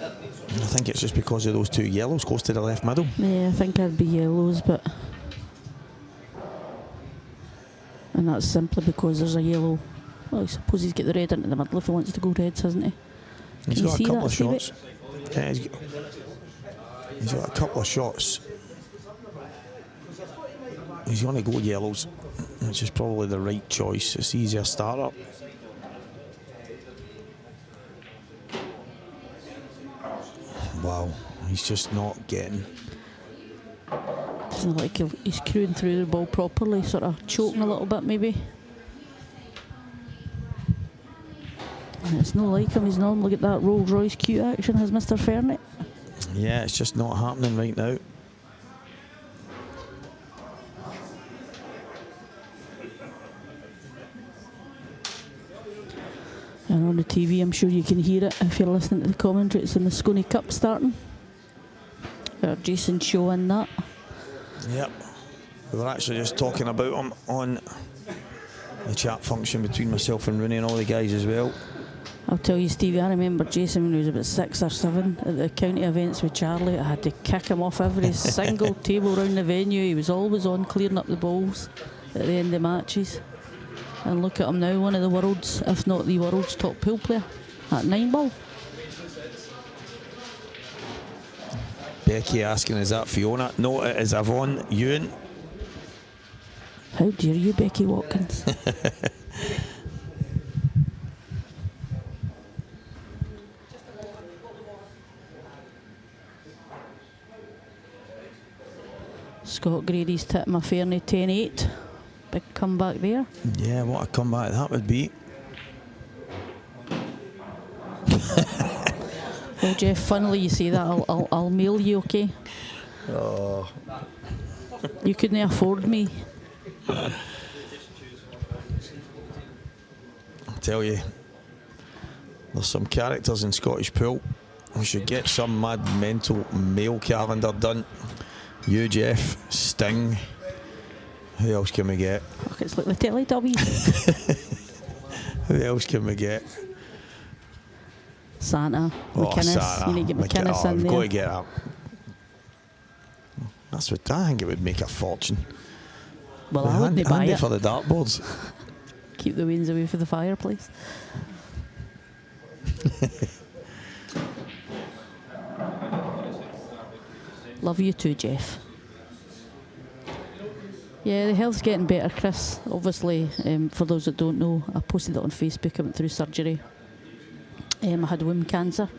I think it's just because of those two yellows close to the left middle. Yeah, I think I'd be yellows, and that's simply because there's a yellow. Well, I suppose he's got the red into the middle if he wants to go reds, hasn't he? He's Can you got see a couple that, of Stevie? shots. Yeah, he's got a couple of shots. He's going to go yellows. which is probably the right choice. It's easier starter. Wow, he's just not getting. Doesn't look like he's crewing through the ball properly, sort of choking a little bit maybe. And it's not like him, he's normally got that Rolls Royce cute action as Mr. Fernie. Yeah, it's just not happening right now. And on the TV, I'm sure you can hear it if you're listening to the commentary. It's in the Scone Cup starting. Jason showing that. Yep. We were actually just talking about him on the chat function between myself and Rooney and all the guys as well. I'll tell you, Stevie, I remember Jason when he was about 6 or 7 at the county events with Charlie. I had to kick him off every single table round the venue. He was always on clearing up the balls at the end of matches. And look at him now, one of the world's, if not the world's top pool player at 9 ball. Becky asking, is that Fiona? No, it is Yvonne Ewan. How dare you, Becky Watkins? Scott Grady's tip my Fernie 10-8. Big comeback there. Yeah, what a comeback that would be. Well, Jeff, funnily you say that, I'll mail you, okay? Oh. You couldn't afford me. I tell you, there's some characters in Scottish pool. We should get some mad mental mail calendar done. You, Jeff, Sting. Who else can we get? Look, it's like the Teletubbies. Who else can we get? Santa, McInnes. Santa. You need to get McInnes in we've there. got to get that. That's what I think it would make a fortune. Well, I wouldn't buy handy it. for the dartboards. Keep the winds away from the fireplace. Love you too, Jeff. Yeah, the health's getting better, Chris. Obviously, for those that don't know, I posted it on Facebook. I went through surgery. I had womb cancer.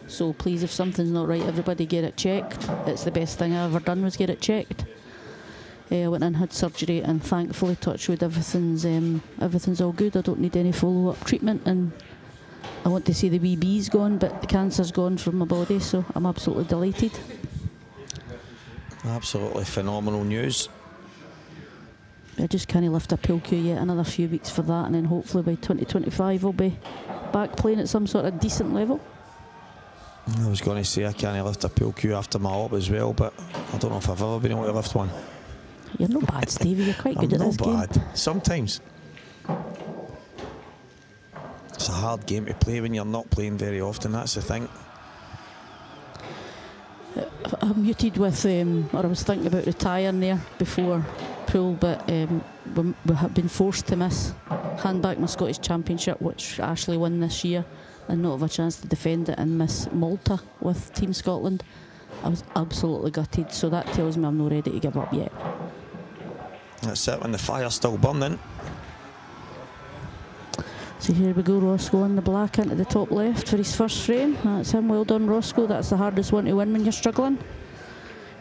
So please, if something's not right, everybody get it checked. It's the best thing I ever done was get it checked. I went in, had surgery, and thankfully, touch wood, everything's all good. I don't need any follow-up treatment, and I want to see the wee bee's gone, but the cancer's gone from my body, so I'm absolutely delighted. Absolutely phenomenal news. I just can't lift a pool cue yet. Another few weeks for that, and then hopefully by 2025 I'll be back playing at some sort of decent level. I was going to say I can't lift a pool cue after my op as well, but I don't know if I've ever been able to lift one. You're not bad, Stevie. You're quite good at this game. I'm not bad. Sometimes. It's a hard game to play when you're not playing very often, that's the thing. I'm muted with, or I was thinking about retiring there before pool, but we have been forced to miss, hand back my Scottish Championship, which Ashley won this year, and not have a chance to defend it, and miss Malta with Team Scotland. I was absolutely gutted, so that tells me I'm not ready to give up yet. That's it, when the fire's still burning. So here we go, Roscoe on the black into the top left for his first frame. That's him, well done Roscoe. That's the hardest one to win when you're struggling.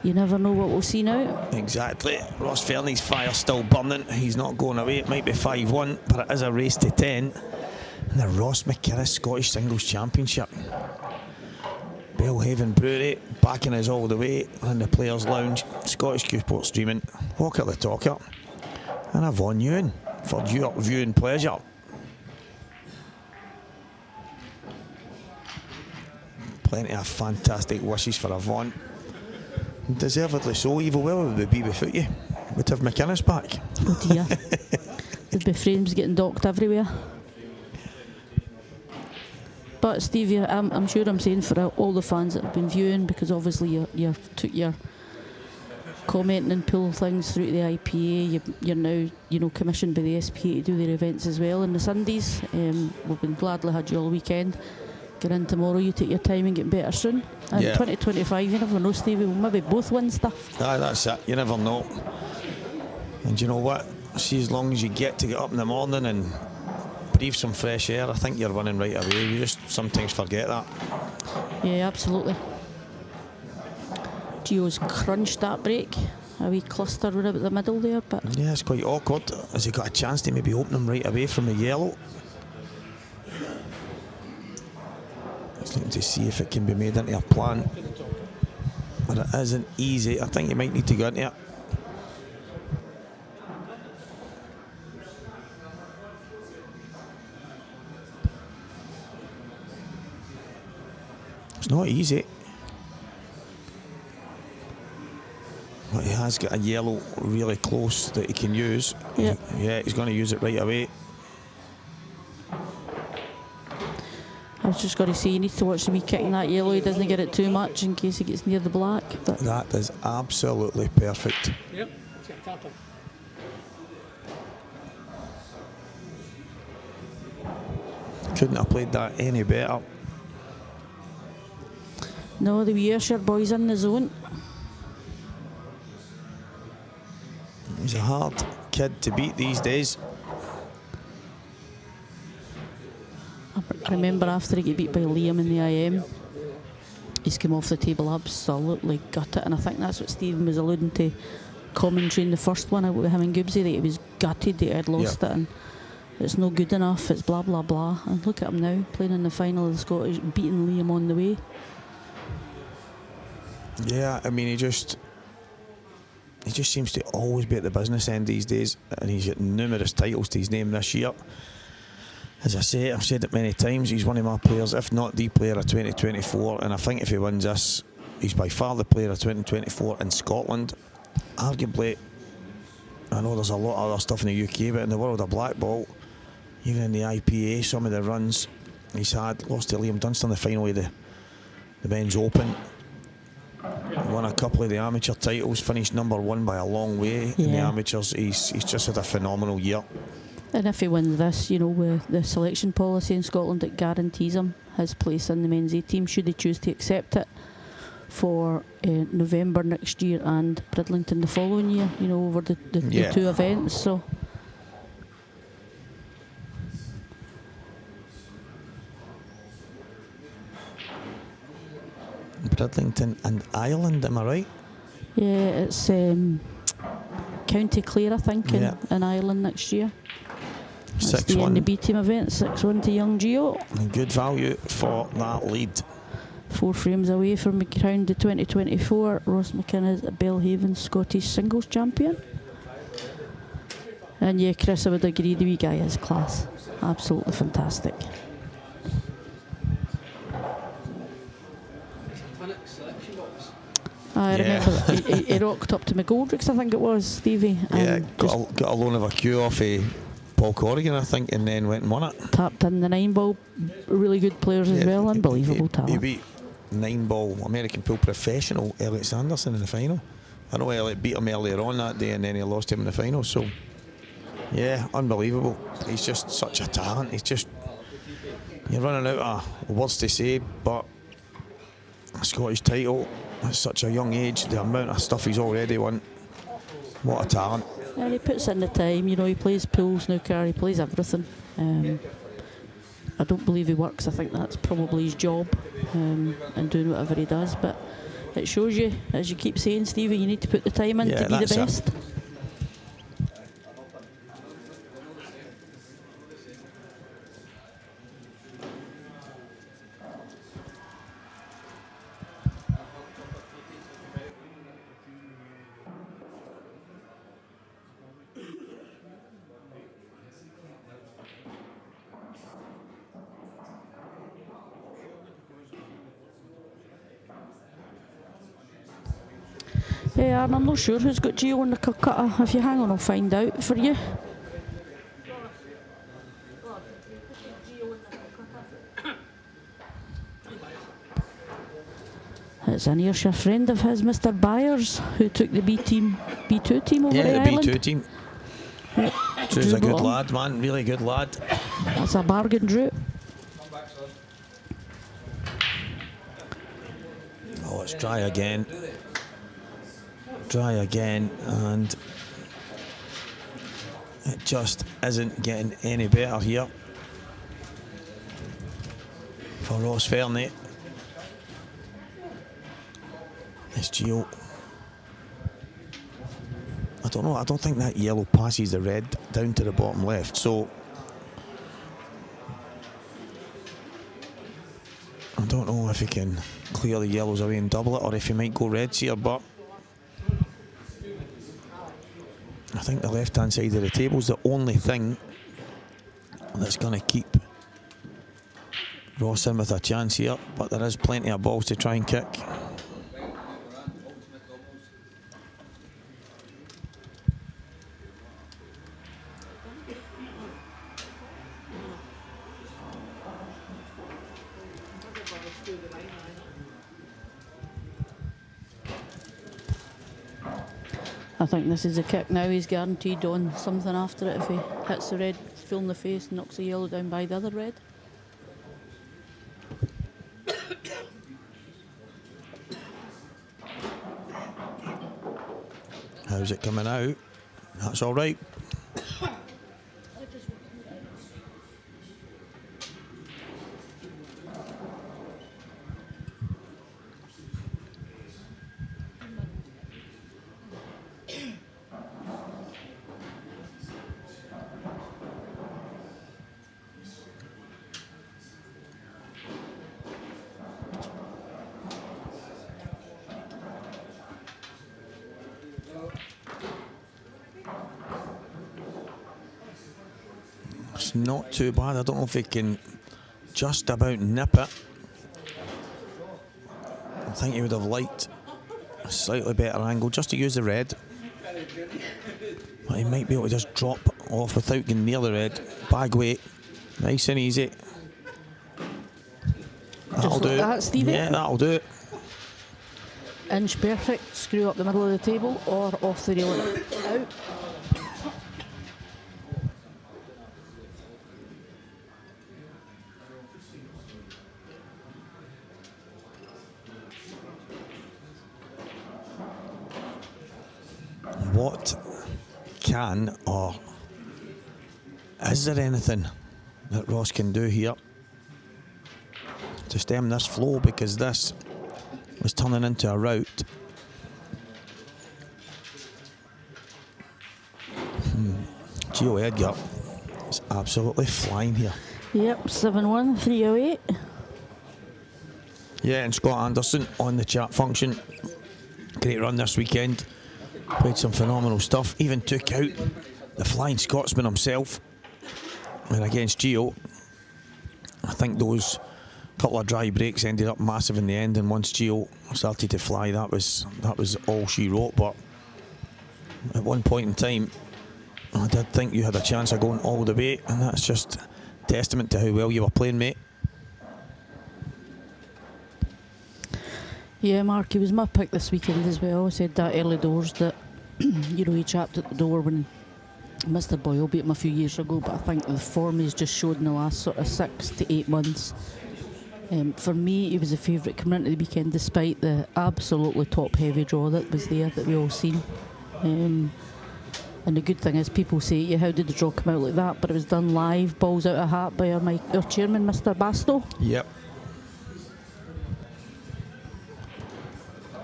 You never know what we'll see now. Exactly. Ross Fernie's fire's still burning. He's not going away. It might be 5-1, but it is a race to 10. And the Ross McInnes Scottish Singles Championship. Belhaven Brewery backing us all the way in the Players Lounge. Scottish Q Sport streaming. Walker the Talker. And Yvonne Ewan for your viewing pleasure. Plenty of fantastic wishes for Yvonne. Deservedly so. Evil, where would we be without you? We'd have McInnes back. Oh dear. There'd be frames getting docked everywhere. But Stevie, I'm sure I'm saying for all the fans that have been viewing, because obviously you took your commenting and pull things through to the IPA. You're now, commissioned by the SPA to do their events as well on the Sundays. We've been gladly had you all weekend. Get in tomorrow, you take your time and get better soon. And 2025, you never know, Stevie, we'll maybe both win stuff. Aye, that's it. You never know. And you know what? see, as long as you get to get up in the morning and breathe some fresh air, I think you're winning right away. You just sometimes forget that. Yeah, absolutely. Geo's crunched that break. A wee cluster right about the middle there, but yeah, it's quite awkward. Has he got a chance to maybe open him right away from the yellow? Just looking to see if it can be made into a plan. But it isn't easy. I think you might need to go into it. It's not easy. But he has got a yellow really close that he can use. Yep. Yeah, he's going to use it right away. I was just going to say, he needs to watch the wee kick in that yellow. He doesn't get it too much in case he gets near the black. But That is absolutely perfect. Yep. Couldn't have played that any better. no, the wee Ayrshire boy's in the zone. He's a hard kid to beat these days. I remember after he got beat by Liam in the IM, he's come off the table absolutely gutted, and I think that's what Stephen was alluding to commentary in the first one with him and Gibbsy, that he was gutted that he had lost it and it's no good enough, it's blah blah blah. And look at him now, playing in the final of the Scottish, beating Liam on the way. Yeah, I mean, he just seems to always be at the business end these days, and he's got numerous titles to his name this year. As I say, I've said it many times, he's one of my players, if not the player of 2024, and I think if he wins this, he's by far the player of 2024 in Scotland. Arguably, I know there's a lot of other stuff in the UK, but in the world of black ball, even in the IPA, some of the runs he's had, lost to Liam Dunstan in the final of the Men's Open, won a couple of the amateur titles, finished #1 by a long way in the amateurs. He's just had a phenomenal year. And if he wins this, you know, with the selection policy in Scotland, it guarantees him his place in the men's A team should he choose to accept it for November next year and Bridlington the following year, you know, over the two events. So Bridlington and Ireland, am I right? yeah, it's County Clare, I think, in Ireland next year. That's 6-1. the NB team event, 6-1 to young Geo. And good value for that lead. 4 frames away from the crown to 2024. Ross McInnes, a Belhaven Scottish singles champion. And yeah, Chris, I would agree, the wee guy is class. Absolutely fantastic. I remember that. He rocked up to McGoldrick's, I think it was, Stevie. Yeah, And got a loan of a cue off Paul Corrigan, I think, and then went and won it. tapped in the 9-ball. Really good players as well. Unbelievable talent. He beat 9-ball American pool professional Elliot Sanderson in the final. I know Elliot beat him earlier on that day and then he lost him in the final. So, yeah, unbelievable. He's just such a talent. He's just, you're running out of words to say, but a Scottish title at such a young age, the amount of stuff he's already won, what a talent. And he puts in the time, you know, he plays pool, snooker, he plays everything. I don't believe he works, I think that's probably his job, and doing whatever he does, but it shows you, as you keep saying, Stevie, you need to put the time in to be the best. Yeah, and I'm not sure who's got Geo on the cutter. If you hang on, I'll find out for you. It's an Ayrshire friend of his, Mr. Byers, who took the B2 team over to the Ireland. B2 team. Yep. Drew's a good lad, man, really good lad. That's a bargain, Drew. Oh, let's try again. Try again, and It just isn't getting any better here for Ross Fernie. It's Geo. I don't know, I don't think that yellow passes the red down to the bottom left, so I don't know if he can clear the yellows away and double it, or if he might go reds here, but I think the left hand side of the table is the only thing that's going to keep Ross in with a chance here, but there is plenty of balls to try and kick. I think this is a kick now. He's guaranteed on something after it if he hits the red full in the face and knocks the yellow down by the other red. How's it coming out? That's all right. It's not too bad. I don't know if he can just about nip it. I think he would have liked a slightly better angle just to use the red. But he might be able to just drop off without getting near the red. Bag weight. Nice and easy. That'll do it. That, Stevie. Yeah, that'll do it. Inch perfect. Screw up the middle of the table or off the railing. Out. What can, or is there anything that Ross can do here to stem this flow, because this was turning into a rout. Geo Edgar is absolutely flying here. Yep, 7-1, 308. Yeah, and Scott Anderson on the chat function. Great run this weekend. Played some phenomenal stuff. Even took out the Flying Scotsman himself. And against Geo, I think those couple of dry breaks ended up massive in the end. And once Geo started to fly, that was all she wrote. But at one point in time, I did think you had a chance of going all the way, and that's just testament to how well you were playing, mate. Yeah, Mark, he was my pick this weekend as well. I said that early doors that, you know, he chapped at the door when Mr. Boyle beat him a few years ago, but I think the form he's just showed in the last sort of 6 to 8 months. For me, he was a favourite coming into the weekend, despite the absolutely top-heavy draw that was there that we all seen. And the good thing is, people say, yeah, how did the draw come out like that? But it was done live, balls out of hat by our chairman, Mr. Bastow. Yep.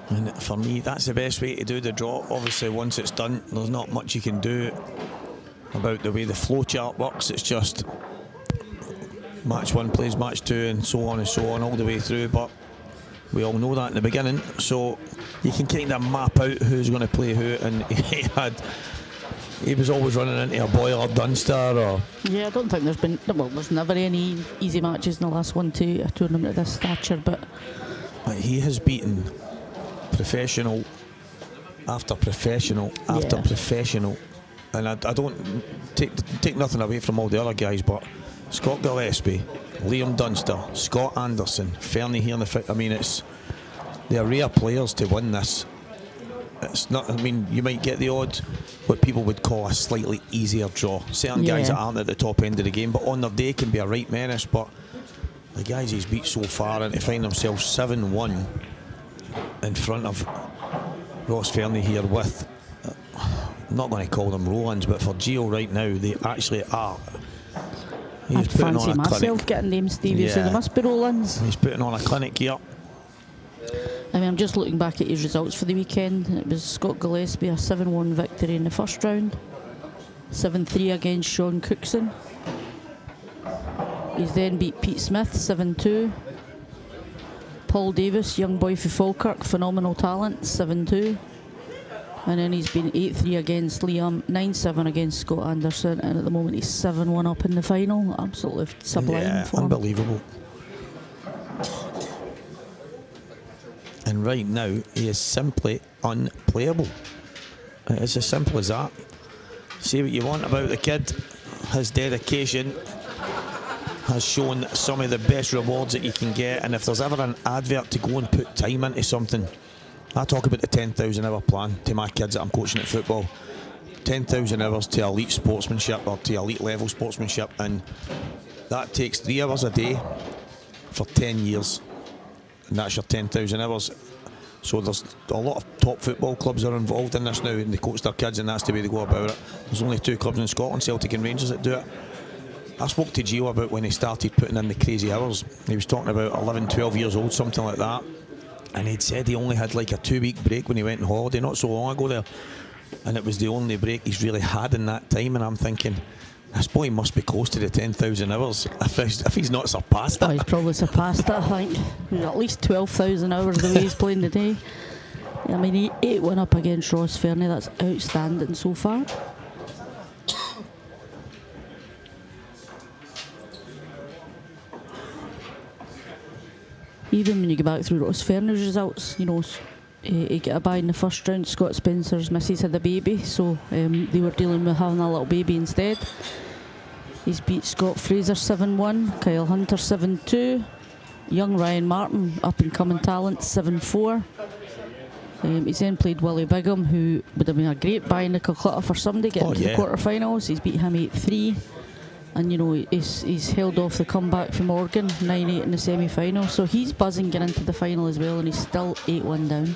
And for me, that's the best way to do the draw. Obviously, once it's done, there's not much you can do about the way the flow chart works. It's just match 1 plays match 2 and so on all the way through. But we all know that in the beginning, so you can kind of map out who's going to play who. And he was always running into a Boyle or Dunster, or Yeah, I don't think there's never any easy matches in the last 1-2 a tournament of this stature, but he has beaten professional after professional after professional, and I don't take nothing away from all the other guys, but Scott Gillespie, Liam Dunster, Scott Anderson, Fernie here in the I mean, they're rare players to win this. It's not, I mean, you might get the odd what people would call a slightly easier draw. Certain guys that aren't at the top end of the game, but on their day can be a right menace. But the guys he's beat so far, and to find himself 7-1 in front of Ross Fernie here with I'm not going to call them roll-ins, but for Geo right now, they actually are. I'd fancy myself getting them, Stevie, so there must be roll-ins. He's putting on a clinic here. I mean, I'm just looking back at his results for the weekend. It was Scott Gillespie, a 7-1 victory in the first round. 7-3 against Sean Cookson. He's then beat Pete Smith, 7-2. Paul Davis, young boy for Falkirk, phenomenal talent, 7-2. And then he's been 8-3 against Liam, 9-7 against Scott Anderson, and at the moment he's 7-1 up in the final. Absolutely sublime form. Unbelievable. And right now, he is simply unplayable. It's as simple as that. Say what you want about the kid. His dedication has shown some of the best rewards that you can get. And if there's ever an advert to go and put time into something, I talk about the 10,000 hour plan to my kids that I'm coaching at football. 10,000 hours to elite sportsmanship, or to elite level sportsmanship. And that takes 3 hours a day for 10 years. And that's your 10,000 hours. So there's a lot of top football clubs that are involved in this now, and they coach their kids, and that's the way they go about it. There's only 2 clubs in Scotland, Celtic and Rangers, that do it. I spoke to Gio about when he started putting in the crazy hours. He was talking about 11, 12 years old, something like that. And he'd said he only had like a 2-week break when he went on holiday, not so long ago there. And it was the only break he's really had in that time. And I'm thinking, this boy must be close to the 10,000 hours if he's not surpassed it. Oh, he's probably surpassed it, I think. He's at least 12,000 hours the way he's playing today. I mean, he 8-1 up against Ross Fernie. That's outstanding so far. Even when you go back through Ross Fernie's results, you know, he got a bye in the first round. Scott Spencer's missus had a baby, so they were dealing with having a little baby instead. He's beat Scott Fraser 7-1, Kyle Hunter 7-2, young Ryan Martin, up-and-coming talent, 7-4. He's then played Willie Bigham, who would have been a great buy in the Calcutta for somebody, getting to the quarterfinals. He's beat him 8-3. And you know, he's held off the comeback from Morgan, 9-8 in the semi-final. So he's buzzing getting into the final as well, and he's still 8-1 down.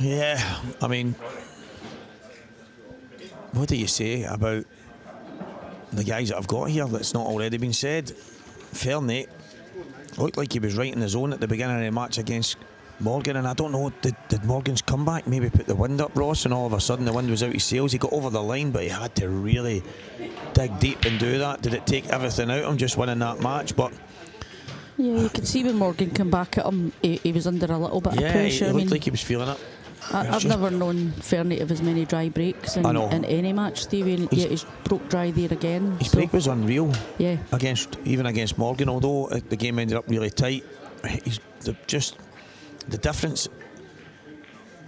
Yeah, I mean, what do you say about the guys that I've got here that's not already been said? Fernie looked like he was right in the zone at the beginning of the match against Morgan, and I don't know, did Morgan's comeback maybe put the wind up, Ross, and all of a sudden the wind was out his sails? He got over the line, but he had to really dig deep and do that. Did it take everything out of him just winning that match? But yeah, you could see when Morgan came back at him, he was under a little bit of pressure. He looked like he was feeling it. I've never known Fernie to have as many dry breaks in any match, Stevie, and yet he's broke dry there again. His break was unreal. Yeah. Even against Morgan, although the game ended up really tight. He's just the difference.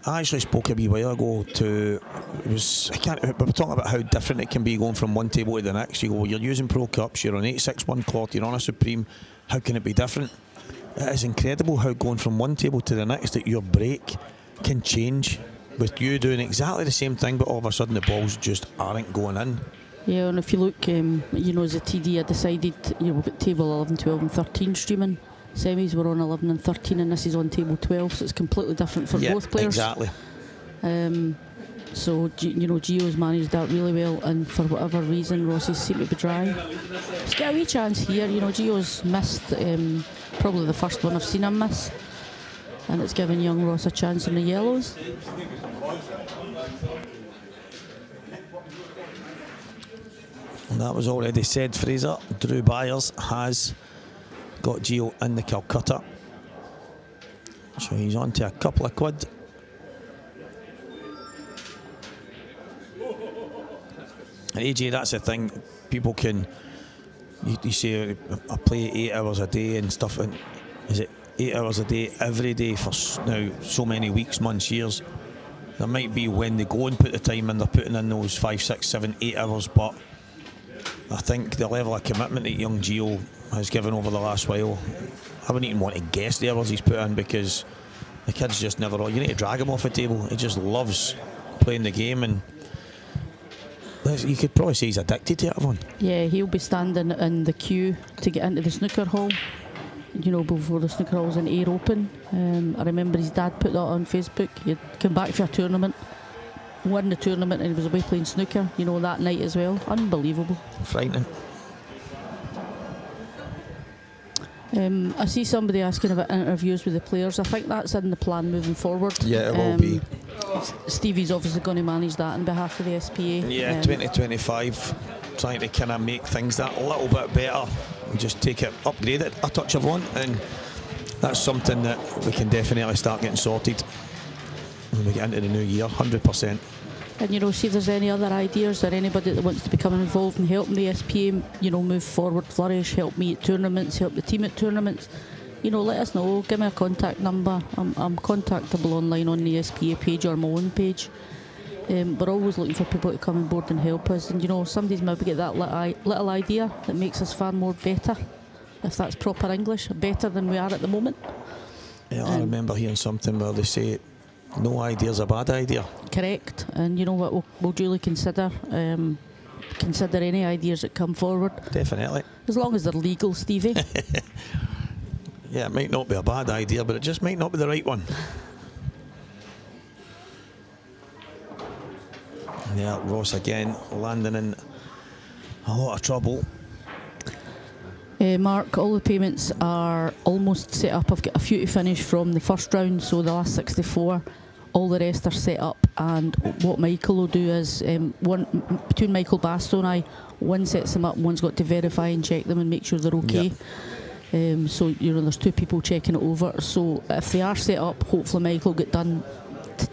I actually spoke a wee while ago to we were talking about how different it can be going from one table to the next. You go, well, you're using Pro Cups, you're on 861 cloth, you're on a Supreme. How can it be different? It is incredible how going from one table to the next that your break can change with you doing exactly the same thing, but all of a sudden the balls just aren't going in. Yeah, and if you look, you know, as a TD, I decided, you know, we've got table 11, 12 and 13 streaming. Semis were on 11 and 13, and this is on table 12, so it's completely different for both players. Exactly. So, you know, Gio's managed that really well, and for whatever reason, Ross's seem to be dry. He's got a wee chance here. You know, Gio's missed probably the first one I've seen him miss, and it's given young Ross a chance in the yellows. And that was already said, Fraser. Drew Byers has got Geo in the Calcutta, so he's on to a couple of quid. And AJ, that's the thing, people can, you say I play 8 hours a day and stuff, and is it 8 hours a day every day for now so many weeks, months, years? There might be when they go and put the time in, they're putting in those 5, 6, 7, 8 hours, but I think the level of commitment that young Geo has given over the last while, I wouldn't even want to guess the hours he's put in, because the kid's just never, you need to drag him off the table. He just loves playing the game, and you could probably say he's addicted to it, everyone. Yeah, he'll be standing in the queue to get into the snooker hall you know, before the snooker halls in Ayr open. I remember his dad put that on Facebook. He'd come back for a tournament, won the tournament, and he was away playing snooker, you know, that night as well. Unbelievable. Frightening. I see somebody asking about interviews with the players. I think that's in the plan moving forward. Yeah, it will be. Stevie's obviously going to manage that on behalf of the SPA. Yeah, 2025, trying to kind of make things that little bit better and just upgrade it a touch of one, and that's something that we can definitely start getting sorted when we get into the new year, 100%. And, you know, see if there's any other ideas or anybody that wants to become involved in helping the SPA, you know, move forward, flourish, help me at tournaments, help the team at tournaments. You know, let us know. Give me a contact number. I'm contactable online on the SPA page or my own page. We're always looking for people to come on board and help us. And, you know, somebody's maybe get that little idea that makes us far more better, if that's proper English, better than we are at the moment. Yeah, I remember hearing something where they say no idea's a bad idea. Correct. And you know what, we'll duly consider any ideas that come forward. Definitely. As long as they're legal, Stevie. Yeah, it might not be a bad idea, but it just might not be the right one. Yeah, Ross again, landing in a lot of trouble. Mark, all the payments are almost set up. I've got a few to finish from the first round, so the last 64. All the rest are set up, and what Michael will do is, between Michael Bastow and I, one sets them up, one's got to verify and check them and make sure they're okay. Yep. So, you know, there's two people checking it over. So if they are set up, hopefully Michael will get done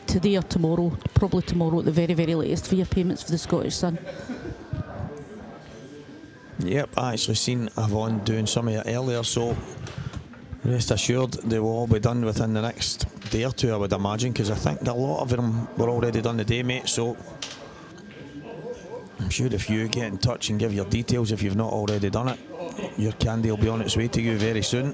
today or tomorrow, probably tomorrow at the very, very latest, for your payments for the Scottish Sun. Yep, I actually seen Yvonne doing some of it earlier, so rest assured they will all be done within the next day or two, I would imagine, because I think a lot of them were already done today, mate. So I'm sure if you get in touch and give your details, if you've not already done it, your candy will be on its way to you very soon.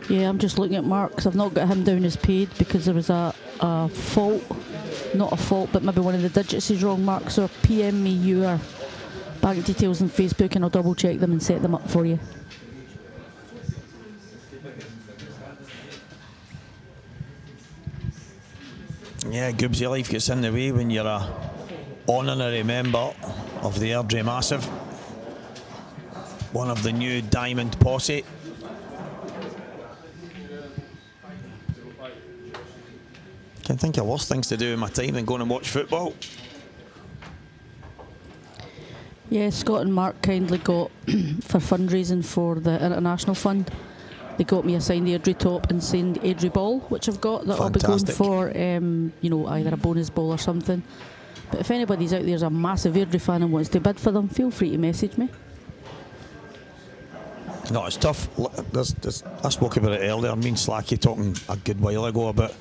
Yeah, I'm just looking at Mark, because I've not got him down as paid because there was a fault, not a fault, but maybe one of the digits is wrong, Mark. So PM me your bank details on Facebook and I'll double check them and set them up for you. Yeah, Goobsy life gets in the way when you're a honorary member of the Airdrie Massive, one of the new Diamond Posse. Can't think of worse things to do with my time than going and watch football. Yeah, Scott and Mark kindly got, for fundraising for the International Fund, they got me a signed Airdrie top and signed Airdrie ball, which I've got, that Fantastic. I'll be going for, you know, either a bonus ball or something. But if anybody's out there's a massive Airdrie fan and wants to bid for them, feel free to message me. No, it's tough. I spoke about it earlier. Me and Slacky talking a good while ago about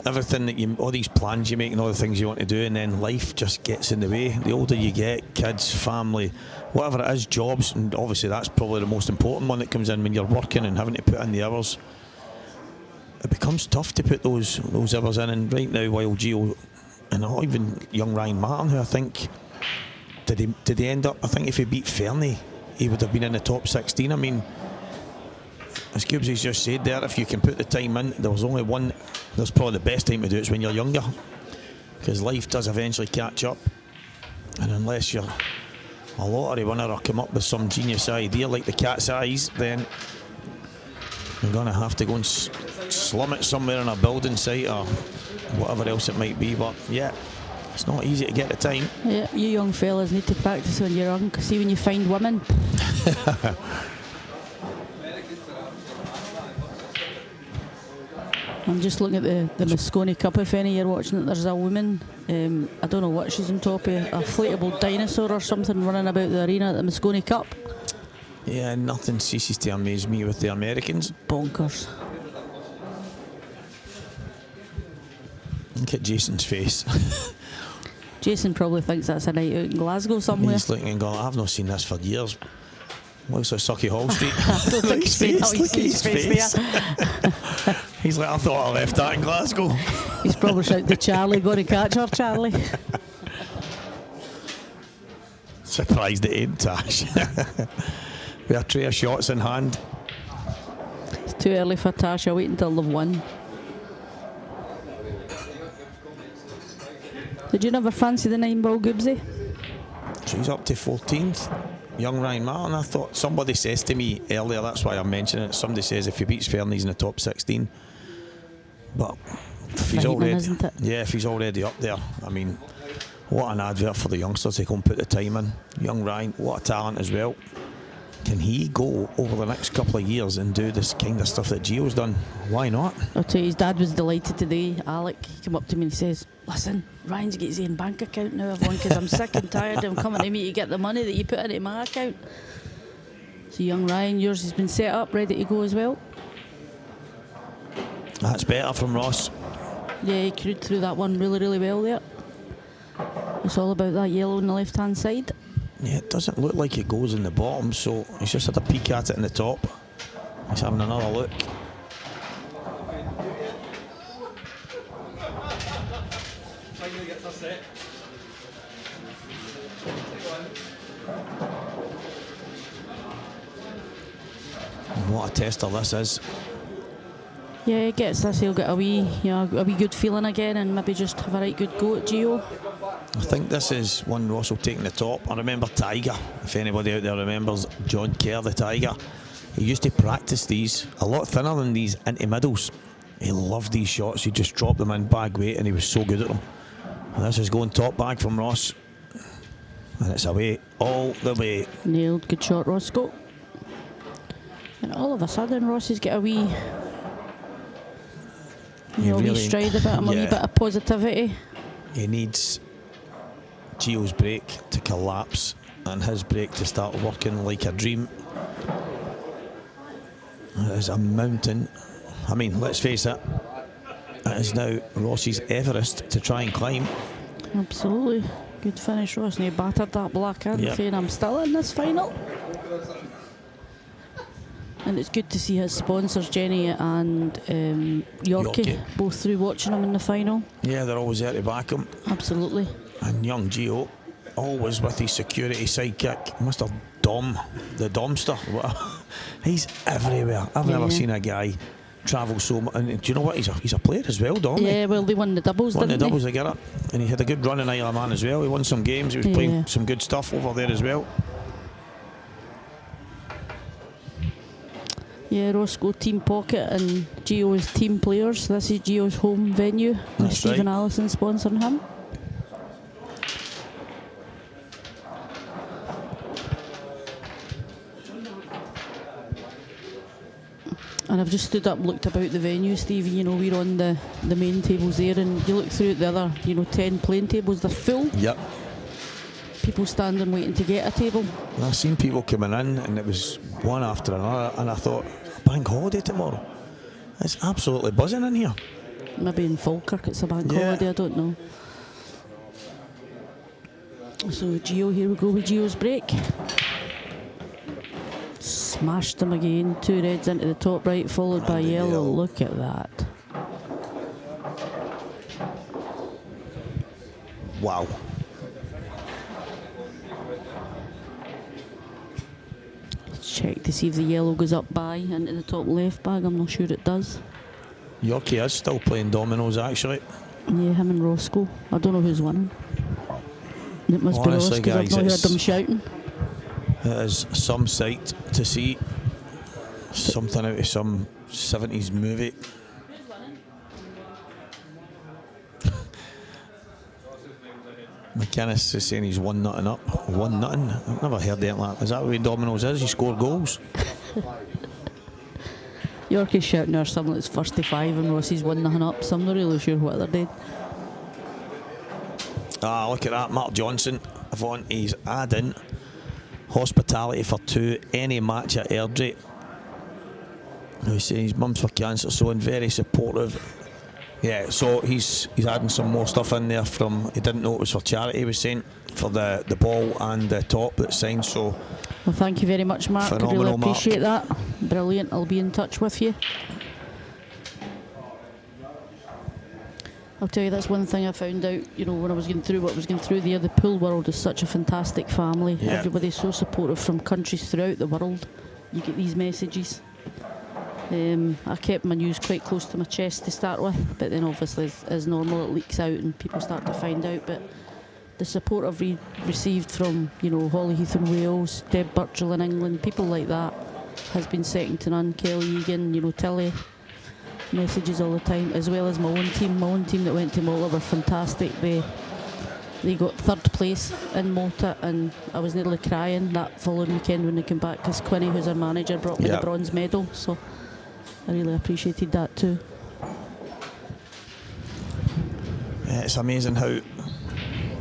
everything that all these plans you make and all the things you want to do, and then life just gets in the way. The older you get, kids, family, whatever it is, jobs, and obviously that's probably the most important one that comes in when you're working and having to put in the hours. It becomes tough to put those hours in, and right now, while Geo and even young Ryan Martin, who I think did he end up, I think if he beat Fernie, he would have been in the top 16. I mean, as Gibbsy's just said there, if you can put the time in, there's probably the best time to do it is when you're younger, because life does eventually catch up, and unless you're a lottery winner or come up with some genius idea like the cat's eyes, then you're going to have to go and slum it somewhere in a building site or whatever else it might be. But yeah, it's not easy to get the time. Yeah, you young fellas need to practice when you're young, because see, when you find women I'm just looking at the Moscone Cup, if any you're watching it. There's a woman, I don't know what she's on top of, a inflatable dinosaur or something running about the arena at the Moscone Cup. Yeah, nothing ceases to amaze me with the Americans. Bonkers. Look at Jason's face. Jason probably thinks that's a night out in Glasgow somewhere. He's looking and going, I've not seen this for years. Looks like Sucky Hall Street. I don't think Look at his face. He's like, I thought I left that in Glasgow. He's probably shouting to Charlie, go to catch her, Charlie. Surprised it ain't Tash. with a tray of shots in hand. It's too early for Tasha. Wait until they've won. Did you never fancy the 9-ball Goobsy? She's up to 14th. Young Ryan Martin. I thought somebody says to me earlier, that's why I'm mentioning it. Somebody says if he beats Fernie, he's in the top 16. But if he's already, isn't it? yeah, if he's already up there, I mean, what an advert for the youngsters to go and put the time in. Young Ryan, what a talent as well. Can he go over the next couple of years and do this kind of stuff that Geo's done? Why not? I'll tell you, his dad was delighted today. Alec, he came up to me and he says, listen, Ryan's got his own bank account now, everyone, because I'm sick and tired of him coming to me to get the money that you put into my account. So young Ryan, yours has been set up, ready to go as well. That's better from Ross. Yeah, he crewed through that one really, really well there. It's all about that yellow on the left-hand side. Yeah, it doesn't look like it goes in the bottom, so he's just had a peek at it in the top. He's having another look. And what a tester this is. Yeah, he gets this, he'll get a wee good feeling again and maybe just have a right good go at Geo. I think this is one Ross will take in the top. I remember Tiger, if anybody out there remembers John Kerr, the Tiger. He used to practice these a lot thinner than these into middles. He loved these shots. He just dropped them in bag weight and he was so good at them. And this is going top bag from Ross. And it's away, all the way. Nailed, good shot, Roscoe. And all of a sudden, Ross has got a wee, wee stride about him, a wee bit of positivity. He needs Geo's break to collapse and his break to start working like a dream. It is a mountain. I mean, let's face it, it is now Ross's Everest to try and climb. Absolutely. Good finish, Ross, and he battered that black hand, saying I'm still in this final. And it's good to see his sponsors, Jenny and Yorkie, both through watching him in the final. Yeah, they're always there to back him. Absolutely. And young Geo, always with his security sidekick, Mr. Dom, the Domster. He's everywhere. I've never seen a guy travel so much. And do you know what? He's a player as well, Dom. Yeah, well, they won the doubles, didn't they? Won the doubles, I get it. And he had a good run in Isle of Man as well. He won some games. He was playing some good stuff over there as well. Yeah, Roscoe Team Pocket and Geo's Team Players. This is Geo's home venue. With Stephen Allison sponsoring him. And I've just stood up and looked about the venue, Steve. You know, we're on the main tables there, and you look through at the other, 10 playing tables, they're full. Yep. People standing waiting to get a table. I've seen people coming in, and it was one after another, and I thought, bank holiday tomorrow. It's absolutely buzzing in here. Maybe in Falkirk it's a bank holiday, I don't know. So Geo, here we go with Geo's break. Smashed him again, 2 reds into the top right, followed by yellow. Look at that. Wow. Check to see if the yellow goes up by into the top left bag. I'm not sure it does. Yorkie is still playing dominoes, actually. Yeah, him and Roscoe. I don't know who's winning. It must be Ross, because I've not heard them shouting. It is some sight to see. Something out of some 70s movie. McInnes is saying he's 1-0 up. 1-0? I've never heard that like that. Is that the way dominoes is? You score goals? Yorkie's shouting or something that's first to 5 and Rossi's 1-0 up, so I'm not really sure what they're doing. Ah, look at that. Mark Johnson on his add-in. Hospitality for 2, any match at Airdrie. He's saying his mum's for cancer, so and very supportive. Yeah, so he's adding some more stuff in there from, he didn't know it was for charity, he was saying, for the ball and the top that's signed, so. Well, thank you very much, Mark. I really appreciate that. Brilliant, I'll be in touch with you. I'll tell you, that's one thing I found out, you know, when I was going through what I was going through there. The pool world is such a fantastic family. Yeah. Everybody's so supportive from countries throughout the world. You get these messages. I kept my news quite close to my chest to start with, but then obviously as normal it leaks out and people start to find out. But the support I've received from, you know, Holly Heath in Wales, Deb Burchell in England, people like that has been second to none. Kelly Egan, you know, Tilly, messages all the time, as well as my own team that went to Malta were fantastic. They got third place in Malta, and I was nearly crying that following weekend when they came back, because Quinny, who's our manager, brought me the bronze medal, so I really appreciated that too. Yeah, it's amazing how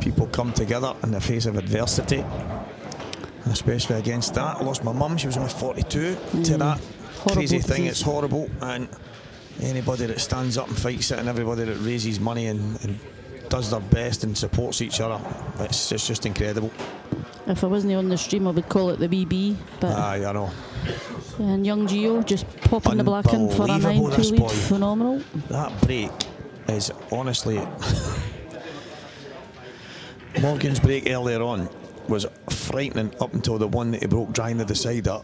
people come together in the face of adversity, especially against that. I lost my mum, she was only 42 to that crazy thing. It's horrible, and anybody that stands up and fights it, and everybody that raises money and does their best and supports each other, it's just incredible. If I wasn't on the stream, I would call it the BB. But I know. And young Geo just popping the black in for a 9-2 lead. Phenomenal. That break is honestly... Morgan's break earlier on was frightening up until the one that he broke dry in the decider.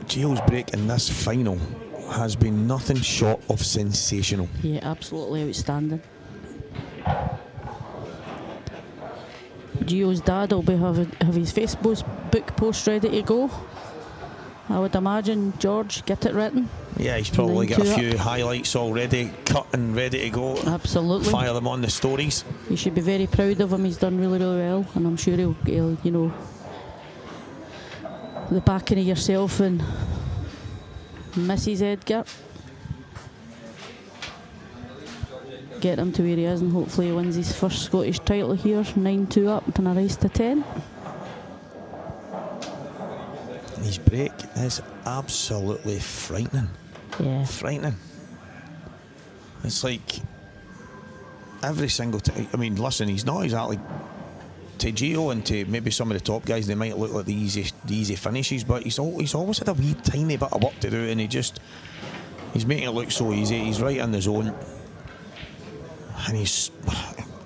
Geo's break in this final has been nothing short of sensational. Yeah, absolutely outstanding. Geo's dad will be have his Facebook post ready to go. I would imagine George get it written. Yeah, he's probably got a few highlights already cut and ready to go. Absolutely. Fire them on the stories. You should be very proud of him. He's done really, really well, and I'm sure he'll you know, the backing of yourself and Mrs. Edgar, get him to where he is, and hopefully he wins his first Scottish title here, 9-2 up and a race to 10. His break is absolutely frightening. Yeah. Frightening. It's like every single time. I mean, listen, he's not exactly, to Geo and to maybe some of the top guys, they might look like the easy finishes, but he's always had a wee tiny bit of work to do, and he's making it look so easy. He's right in the zone, and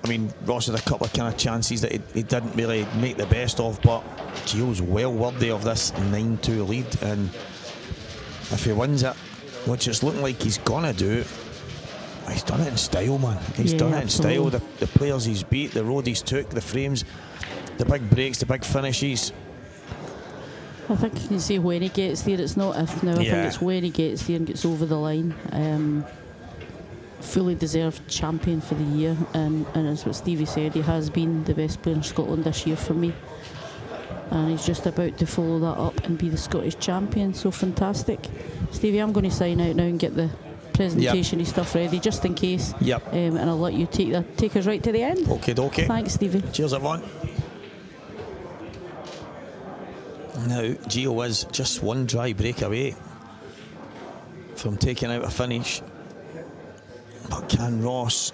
I mean, Ross had a couple of kind of chances that he didn't really make the best of, but Geo's well worthy of this 9-2 lead, and if he wins it, which it's looking like he's gonna do, he's done it in style, man. He's done it in style. The players he's beat, the road he's took, the frames, the big breaks, the big finishes. I think you can say when he gets there, it's not if now. I think it's when he gets there and gets over the line. Fully deserved champion for the year, and as what Stevie said, he has been the best player in Scotland this year for me, and he's just about to follow that up and be the Scottish champion. So fantastic. Stevie, I'm going to sign out now and get the presentation stuff ready, just in case. And I'll let you take us right to the end. Okay. Thanks, Stevie. Cheers, everyone. Now, Geo is just one dry break away from taking out a finish. But can Ross